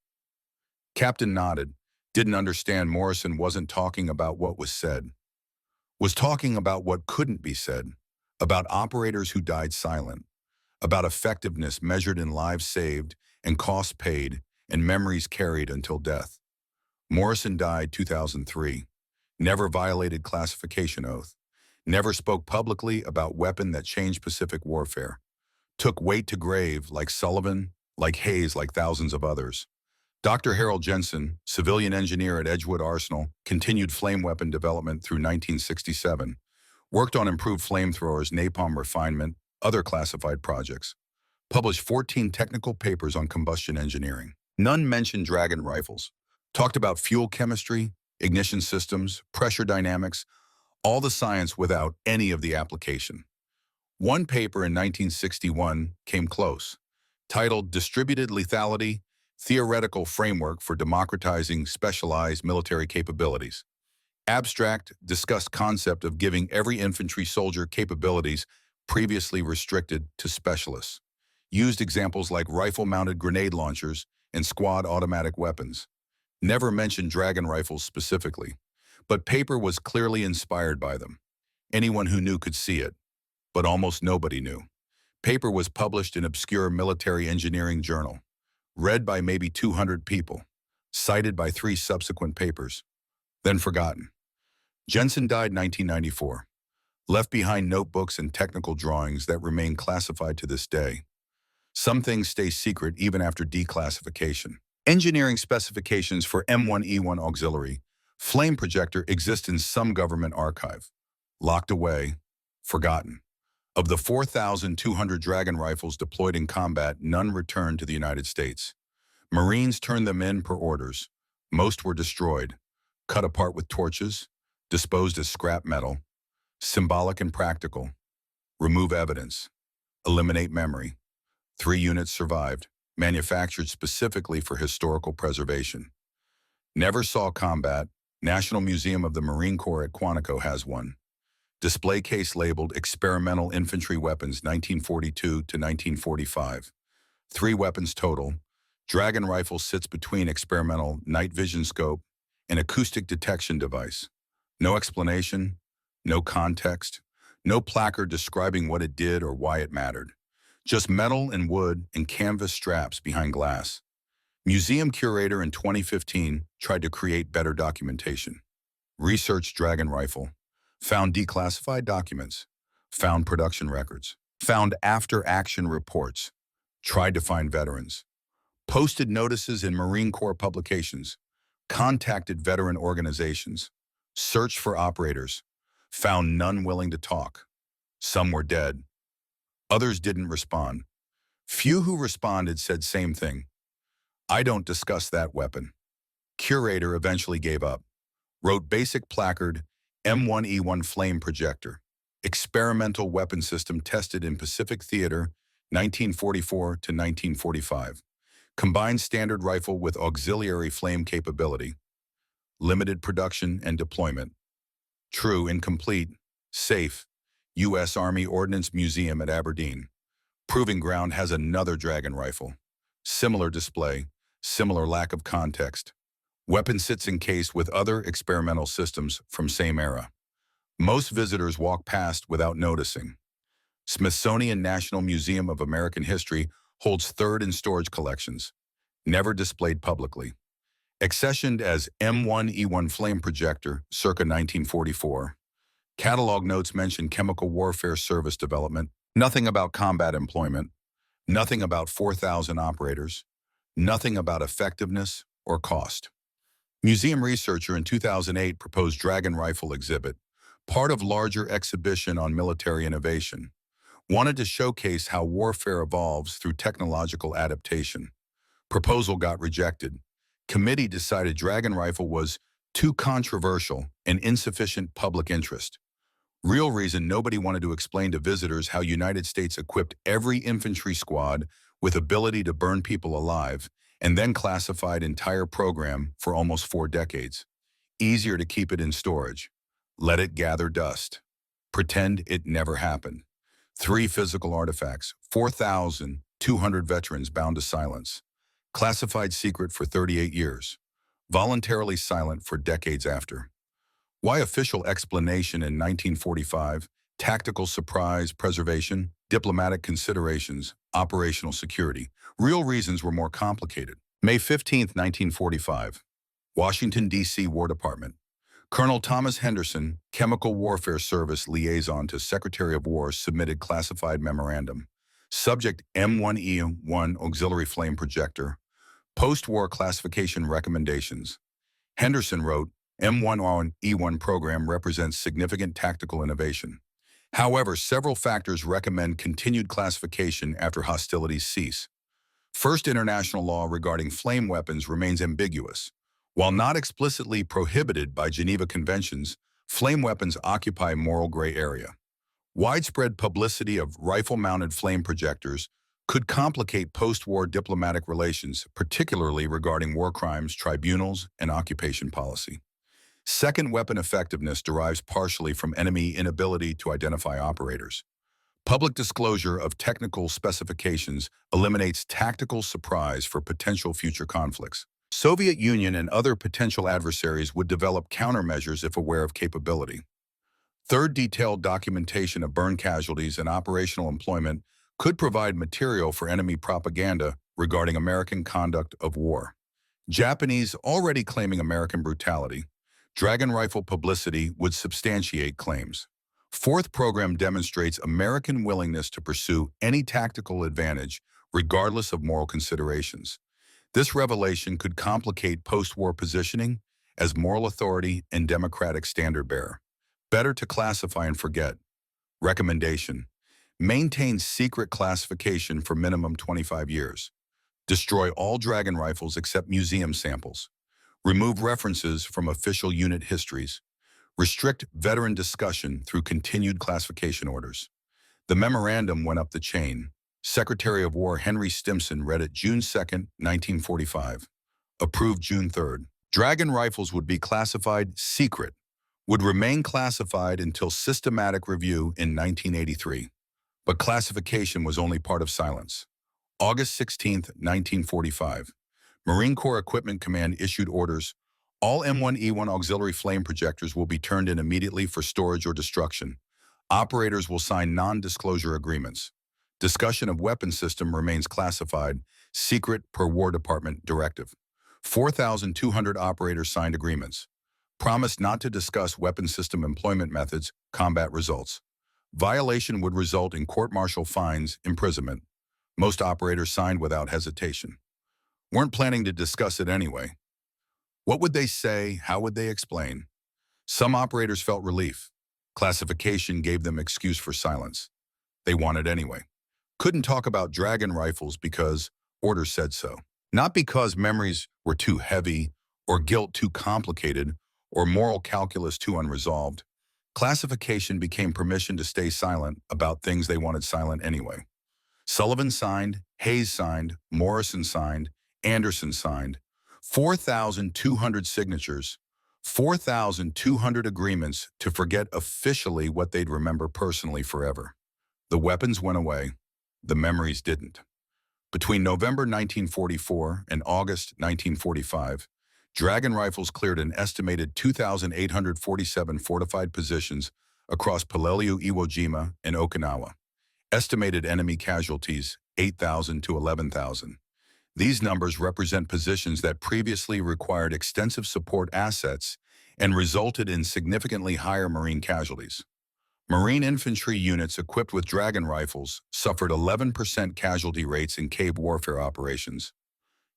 Captain nodded, didn't understand Morrison wasn't talking about what was said. Was talking about what couldn't be said, about operators who died silent, about effectiveness measured in lives saved and costs paid and memories carried until death. Morrison died 2003, never violated classification oath, never spoke publicly about weapon that changed Pacific warfare, took weight to grave like Sullivan, like Hayes, like thousands of others. Dr. Harold Jensen, civilian engineer at Edgewood Arsenal, continued flame weapon development through 1967, worked on improved flamethrowers, napalm refinement, other classified projects, published 14 technical papers on combustion engineering. None mentioned Dragon rifles, talked about fuel chemistry, ignition systems, pressure dynamics, all the science without any of the application. One paper in 1961 came close, titled Distributed Lethality, Theoretical Framework for Democratizing Specialized Military Capabilities. Abstract discussed concept of giving every infantry soldier capabilities previously restricted to specialists. Used examples like rifle-mounted grenade launchers and squad automatic weapons. Never mentioned Dragon rifles specifically, but paper was clearly inspired by them. Anyone who knew could see it, but almost nobody knew. Paper was published in obscure military engineering journal, read by maybe 200 people, cited by 3 subsequent papers, then forgotten. Jensen died 1994, left behind notebooks and technical drawings that remain classified to this day. Some things stay secret even after declassification. Engineering specifications for M1E1 auxiliary flame projector exist in some government archive. Locked away, forgotten. Of the 4,200 Dragon rifles deployed in combat, none returned to the United States. Marines turned them in per orders. Most were destroyed, cut apart with torches, disposed as scrap metal. Symbolic and practical. Remove evidence. Eliminate memory. 3 units survived, manufactured specifically for historical preservation. Never saw combat. National Museum of the Marine Corps at Quantico has one. Display case labeled Experimental Infantry Weapons 1942 to 1945. 3 weapons total. Dragon rifle sits between experimental night vision scope and acoustic detection device. No explanation, no context, no placard describing what it did or why it mattered. Just metal and wood and canvas straps behind glass. Museum curator in 2015 tried to create better documentation. Researched Dragon rifle. Found declassified documents. Found production records. Found after-action reports. Tried to find veterans. Posted notices in Marine Corps publications. Contacted veteran organizations. Searched for operators. Found none willing to talk. Some were dead. Others didn't respond. Few who responded said same thing. I don't discuss that weapon. Curator eventually gave up. Wrote basic placard, M1E1 flame projector. Experimental weapon system tested in Pacific Theater, 1944 to 1945. Combined standard rifle with auxiliary flame capability. Limited production and deployment. True, incomplete, safe. U.S. Army Ordnance Museum at Aberdeen. Proving Ground has another Dragon rifle. Similar display, similar lack of context. Weapon sits encased with other experimental systems from same era. Most visitors walk past without noticing. Smithsonian National Museum of American History holds third in storage collections, never displayed publicly. Accessioned as M1E1 flame projector, circa 1944. Catalog notes mention chemical warfare service development, nothing about combat employment, nothing about 4,000 operators, nothing about effectiveness or cost. Museum researcher in 2008 proposed Dragon rifle exhibit, part of larger exhibition on military innovation. Wanted to showcase how warfare evolves through technological adaptation. Proposal got rejected. Committee decided Dragon rifle was too controversial and insufficient public interest. Real reason nobody wanted to explain to visitors how United States equipped every infantry squad with ability to burn people alive and then classified entire program for almost 4 decades. Easier to keep it in storage. Let it gather dust. Pretend it never happened. 3 physical artifacts, 4,200 veterans bound to silence. Classified secret for 38 years. Voluntarily silent for decades after. Why official explanation in 1945, tactical surprise preservation, diplomatic considerations, operational security. Real reasons were more complicated. May 15, 1945. Washington, D.C. War Department. Colonel Thomas Henderson, Chemical Warfare Service Liaison to Secretary of War, submitted classified memorandum. Subject M1E1 Auxiliary Flame Projector. Post-war classification recommendations. Henderson wrote, M1E1 program represents significant tactical innovation. However, several factors recommend continued classification after hostilities cease. First, international law regarding flame weapons remains ambiguous. While not explicitly prohibited by Geneva Conventions, flame weapons occupy moral gray area. Widespread publicity of rifle-mounted flame projectors could complicate post-war diplomatic relations, particularly regarding war crimes, tribunals, and occupation policy. Second, weapon effectiveness derives partially from enemy inability to identify operators. Public disclosure of technical specifications eliminates tactical surprise for potential future conflicts. Soviet Union and other potential adversaries would develop countermeasures if aware of capability. Third, detailed documentation of burn casualties and operational employment could provide material for enemy propaganda regarding American conduct of war. Japanese already claiming American brutality. Dragon rifle publicity would substantiate claims. Fourth, program demonstrates American willingness to pursue any tactical advantage, regardless of moral considerations. This revelation could complicate post-war positioning as moral authority and democratic standard bearer. Better to classify and forget. Recommendation: maintain secret classification for minimum 25 years. Destroy all Dragon rifles except museum samples. Remove references from official unit histories. Restrict veteran discussion through continued classification orders. The memorandum went up the chain. Secretary of War Henry Stimson read it June 2, 1945. Approved June 3. Dragon rifles would be classified secret, would remain classified until systematic review in 1983. But classification was only part of silence. August 16, 1945, Marine Corps Equipment Command issued orders. All M1E1 auxiliary flame projectors will be turned in immediately for storage or destruction. Operators will sign non-disclosure agreements. Discussion of weapon system remains classified, secret per War Department directive. 4,200 operators signed agreements. Promised not to discuss weapon system employment methods, combat results. Violation would result in court-martial fines, imprisonment. Most operators signed without hesitation. Weren't planning to discuss it anyway. What would they say? How would they explain? Some operators felt relief. Classification gave them excuse for silence. They wanted anyway. Couldn't talk about Dragon rifles because orders said so. Not because memories were too heavy, or guilt too complicated, or moral calculus too unresolved. Classification became permission to stay silent about things they wanted silent anyway. Sullivan signed, Hayes signed, Morrison signed, Anderson signed. 4,200 signatures, 4,200 agreements to forget officially what they'd remember personally forever. The weapons went away. The memories didn't. Between November 1944 and August 1945, Dragon rifles cleared an estimated 2,847 fortified positions across Peleliu, Iwo Jima, and Okinawa. Estimated enemy casualties, 8,000 to 11,000. These numbers represent positions that previously required extensive support assets and resulted in significantly higher Marine casualties. Marine infantry units equipped with Dragon rifles suffered 11% casualty rates in cave warfare operations.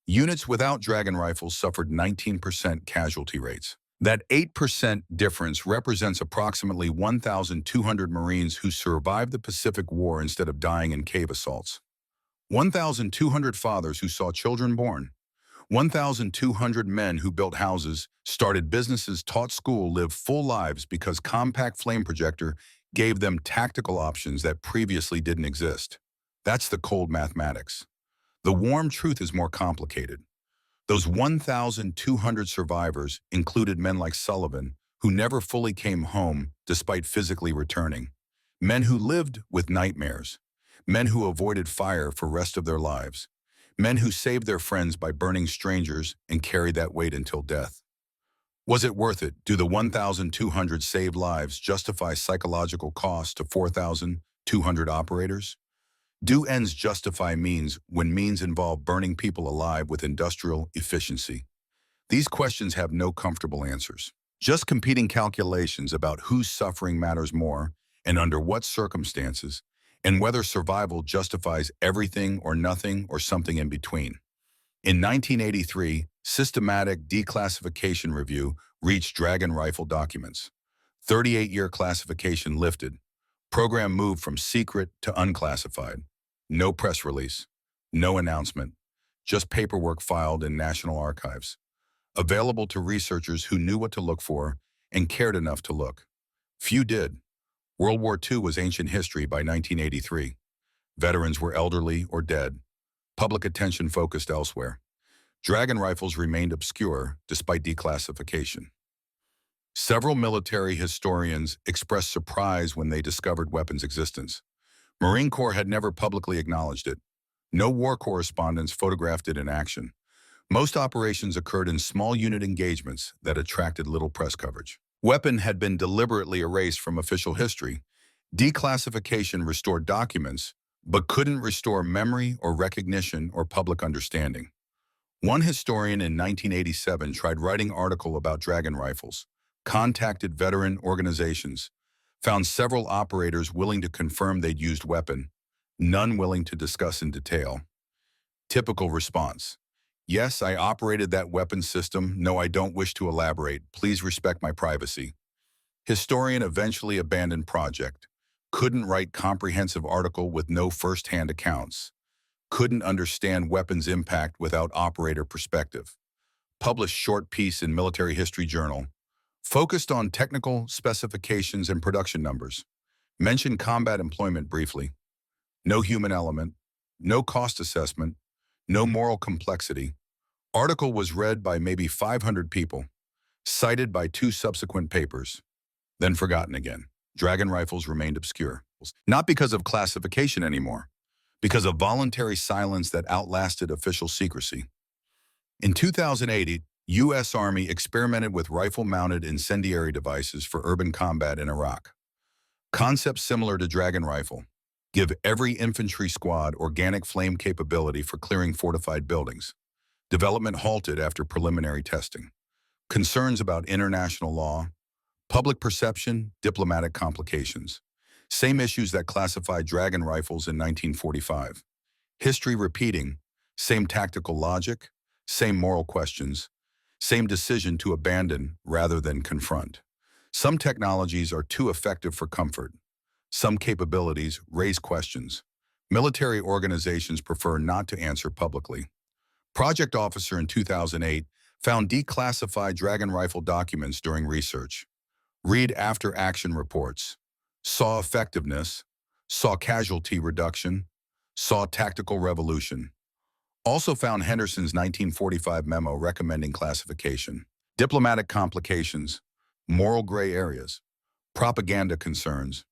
Units without Dragon rifles suffered 19% casualty rates. That 8% difference represents approximately 1,200 Marines who survived the Pacific War instead of dying in cave assaults. 1,200 fathers who saw children born. 1,200 men who built houses, started businesses, taught school, lived full lives because compact flame projector gave them tactical options that previously didn't exist. That's the cold mathematics. The warm truth is more complicated. Those 1,200 survivors included men like Sullivan, who never fully came home despite physically returning. Men who lived with nightmares. Men who avoided fire for the rest of their lives. Men who saved their friends by burning strangers and carried that weight until death. Was it worth it? Do the 1,200 saved lives justify psychological cost to 4,200 operators? Do ends justify means when means involve burning people alive with industrial efficiency? These questions have no comfortable answers. Just competing calculations about whose suffering matters more and under what circumstances, and whether survival justifies everything or nothing or something in between. In 1983, systematic declassification review reached Dragon rifle documents. 38-year classification lifted. Program moved from secret to unclassified. No press release. No announcement. Just paperwork filed in National Archives. Available to researchers who knew what to look for and cared enough to look. Few did. World War II was ancient history by 1983. Veterans were elderly or dead. Public attention focused elsewhere. Dragon rifles remained obscure despite declassification. Several military historians expressed surprise when they discovered weapons' existence. Marine Corps had never publicly acknowledged it. No war correspondents photographed it in action. Most operations occurred in small unit engagements that attracted little press coverage. Weapon had been deliberately erased from official history. Declassification restored documents, but couldn't restore memory or recognition or public understanding. One historian in 1987 tried writing an article about Dragon rifles, contacted veteran organizations, found several operators willing to confirm they'd used weapon, none willing to discuss in detail. Typical response: yes, I operated that weapon system. No, I don't wish to elaborate. Please respect my privacy. Historian eventually abandoned project. Couldn't write comprehensive article with no first-hand accounts. Couldn't understand weapons impact without operator perspective. Published short piece in Military History Journal. Focused on technical specifications and production numbers. Mentioned combat employment briefly. No human element. No cost assessment. No moral complexity. Article was read by maybe 500 people. Cited by 2 subsequent papers. then forgotten again. Dragon rifles remained obscure, not because of classification anymore, because of voluntary silence that outlasted official secrecy. In 2008, U.S. Army experimented with rifle-mounted incendiary devices for urban combat in Iraq. Concepts similar to Dragon Rifle give every infantry squad organic flame capability for clearing fortified buildings. Development halted after preliminary testing. Concerns about international law, public perception, diplomatic complications. Same issues that classified Dragon rifles in 1945. History repeating, same tactical logic, same moral questions, same decision to abandon rather than confront. Some technologies are too effective for comfort. Some capabilities raise questions. Military organizations prefer not to answer publicly. Project Officer in 2008 found declassified Dragon rifle documents during research. Read after-action reports. Saw effectiveness, saw casualty reduction, saw tactical revolution. Also found Henderson's 1945 memo recommending classification. Diplomatic complications, moral gray areas, propaganda concerns.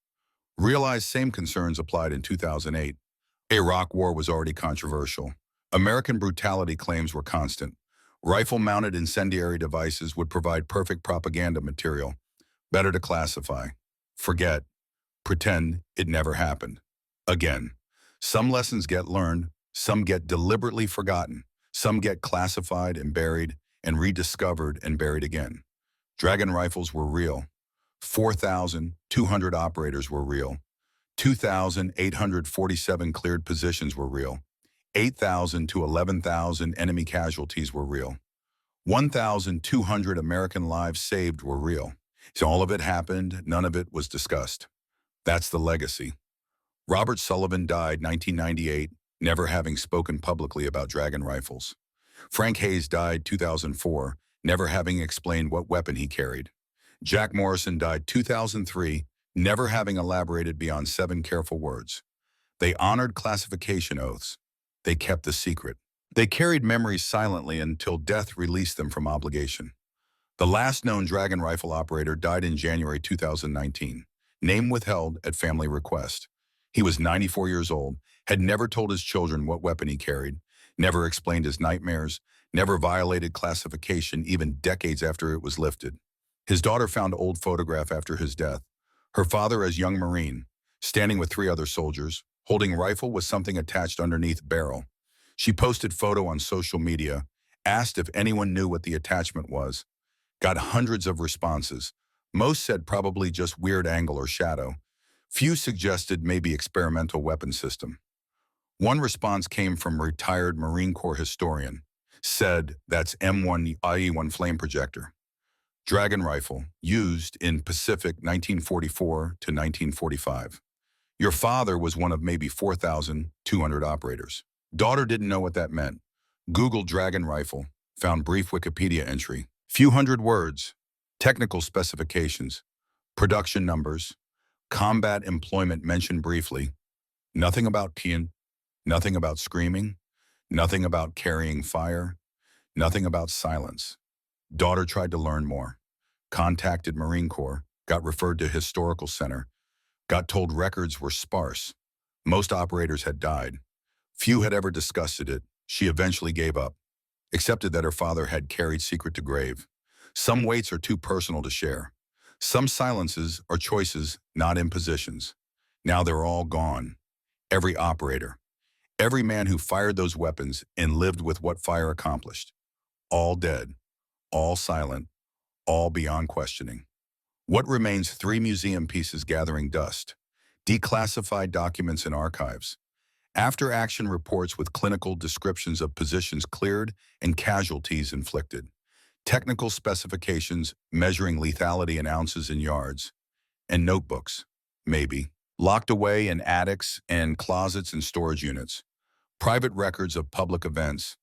Realized same concerns applied in 2008. Iraq War was already controversial. American brutality claims were constant. Rifle-mounted incendiary devices would provide perfect propaganda material. Better to classify. Forget. Pretend it never happened. Again, some lessons get learned, some get deliberately forgotten, some get classified and buried, and rediscovered and buried again. Dragon rifles were real. 4,200 operators were real. 2,847 cleared positions were real. 8,000 to 11,000 enemy casualties were real. 1,200 American lives saved were real. So all of it happened, none of it was discussed. That's the legacy. Robert Sullivan died 1998, never having spoken publicly about Dragon rifles. Frank Hayes died 2004, never having explained what weapon he carried. Jack Morrison died 2003, never having elaborated beyond 7 careful words. They honored classification oaths. They kept the secret. They carried memories silently until death released them from obligation. The last known Dragon rifle operator died in January 2019, name withheld at family request. He was 94 years old, had never told his children what weapon he carried, never explained his nightmares, never violated classification even decades after it was lifted. His daughter found old photograph after his death. Her father as young Marine, standing with 3 other soldiers, holding rifle with something attached underneath barrel. She posted photo on social media, asked if anyone knew what the attachment was. Got hundreds of responses. Most said probably just weird angle or shadow. Few suggested maybe experimental weapon system. One response came from a retired Marine Corps historian. Said that's M1 IE-1 flame projector. Dragon rifle, used in Pacific 1944 to 1945. Your father was one of maybe 4,200 operators. Daughter didn't know what that meant. Googled Dragon rifle, found brief Wikipedia entry. Few hundred words, technical specifications, production numbers, combat employment mentioned briefly, nothing about peeing, nothing about screaming, nothing about carrying fire, nothing about silence. Daughter tried to learn more, contacted Marine Corps, got referred to Historical Center, got told records were sparse. Most operators had died. Few had ever discussed it. She eventually gave up, accepted that her father had carried secret to grave. Some weights are too personal to share. Some silences are choices, not impositions. Now they're all gone. Every operator. Every man who fired those weapons and lived with what fire accomplished. All dead. All silent. All beyond questioning. What remains? 3 museum pieces gathering dust. Declassified documents in archives. After-action reports with clinical descriptions of positions cleared and casualties inflicted. Technical specifications measuring lethality in ounces and yards. And notebooks, maybe, locked away in attics and closets and storage units. Private records of public events,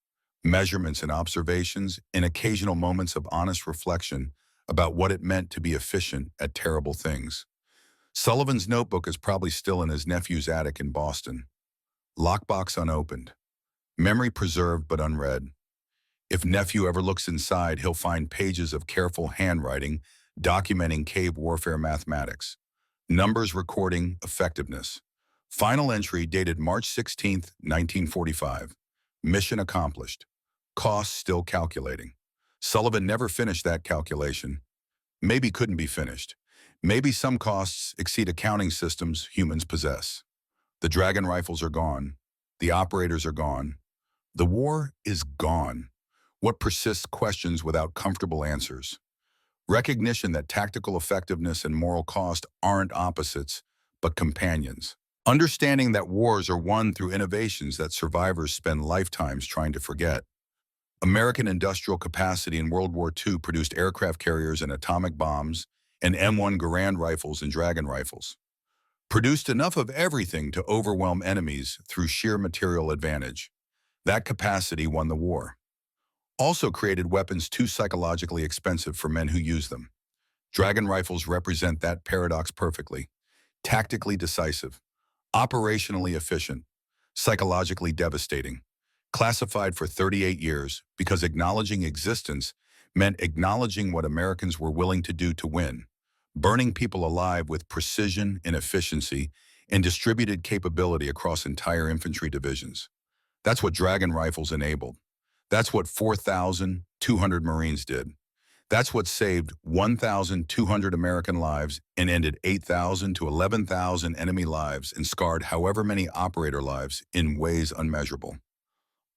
measurements and observations, and occasional moments of honest reflection about what it meant to be efficient at terrible things. Sullivan's notebook is probably still in his nephew's attic in Boston. Lockbox unopened. Memory preserved but unread. If nephew ever looks inside, he'll find pages of careful handwriting, documenting cave warfare mathematics, numbers recording effectiveness. Final entry dated March 16, 1945. Mission accomplished. Costs still calculating. Sullivan never finished that calculation. Maybe couldn't be finished. Maybe some costs exceed accounting systems humans possess. The Dragon rifles are gone. The operators are gone. The war is gone. What persists questions without comfortable answers. Recognition that tactical effectiveness and moral cost aren't opposites, but companions. Understanding that wars are won through innovations that survivors spend lifetimes trying to forget. American industrial capacity in World War II produced aircraft carriers and atomic bombs, and M1 Garand rifles and Dragon rifles. Produced enough of everything to overwhelm enemies through sheer material advantage. That capacity won the war. Also created weapons too psychologically expensive for men who use them. Dragon rifles represent that paradox perfectly. Tactically decisive, operationally efficient, psychologically devastating. Classified for 38 years because acknowledging existence meant acknowledging what Americans were willing to do to win, burning people alive with precision and efficiency and distributed capability across entire infantry divisions. That's what Dragon rifles enabled. That's what 4,200 Marines did. That's what saved 1,200 American lives and ended 8,000 to 11,000 enemy lives and scarred however many operator lives in ways unmeasurable.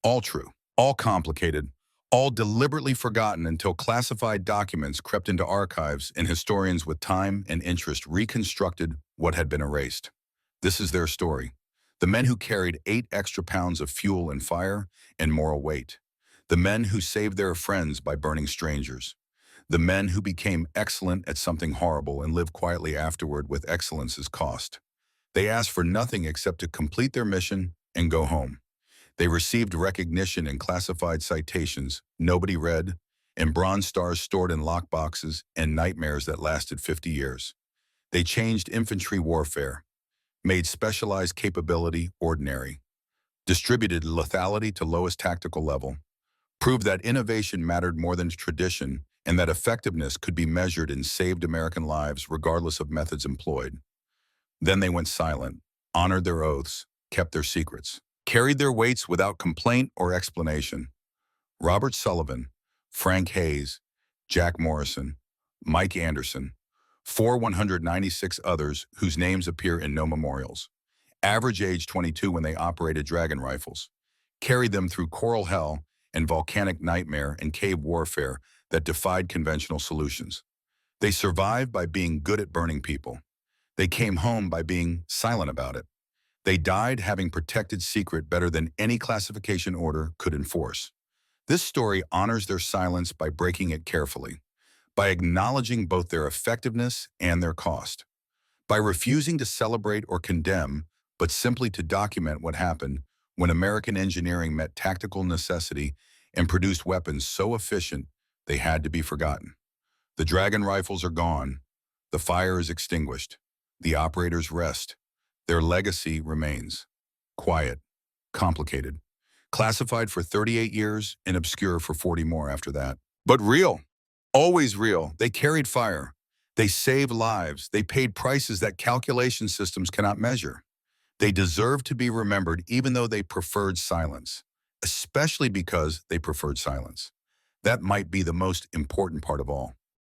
All true, all complicated, all deliberately forgotten until classified documents crept into archives and historians with time and interest reconstructed what had been erased. This is their story. The men who carried 8 extra pounds of fuel and fire and moral weight. The men who saved their friends by burning strangers. The men who became excellent at something horrible and lived quietly afterward with excellence's cost. They asked for nothing except to complete their mission and go home. They received recognition and classified citations nobody read, and bronze stars stored in lockboxes and nightmares that lasted 50 years. They changed infantry warfare, made specialized capability ordinary, distributed lethality to lowest tactical level, proved that innovation mattered more than tradition and that effectiveness could be measured in saved American lives regardless of methods employed. Then they went silent, honored their oaths, kept their secrets, carried their weights without complaint or explanation. Robert Sullivan, Frank Hayes, Jack Morrison, Mike Anderson, 196 others whose names appear in no memorials. Average age 22 when they operated Dragon rifles. Carried them through coral hell and volcanic nightmare and cave warfare that defied conventional solutions. They survived by being good at burning people. They came home by being silent about it. They died having protected secret better than any classification order could enforce. This story honors their silence by breaking it carefully, by acknowledging both their effectiveness and their cost, by refusing to celebrate or condemn, but simply to document what happened when American engineering met tactical necessity and produced weapons so efficient they had to be forgotten. The Dragon rifles are gone. The fire is extinguished. The operators rest. Their legacy remains. Quiet, complicated, classified for 38 years and obscure for 40 more after that. But real, always real. They carried fire. They saved lives. They paid prices that calculation systems cannot measure. They deserve to be remembered even though they preferred silence, especially because they preferred silence. That might be the most important part of all.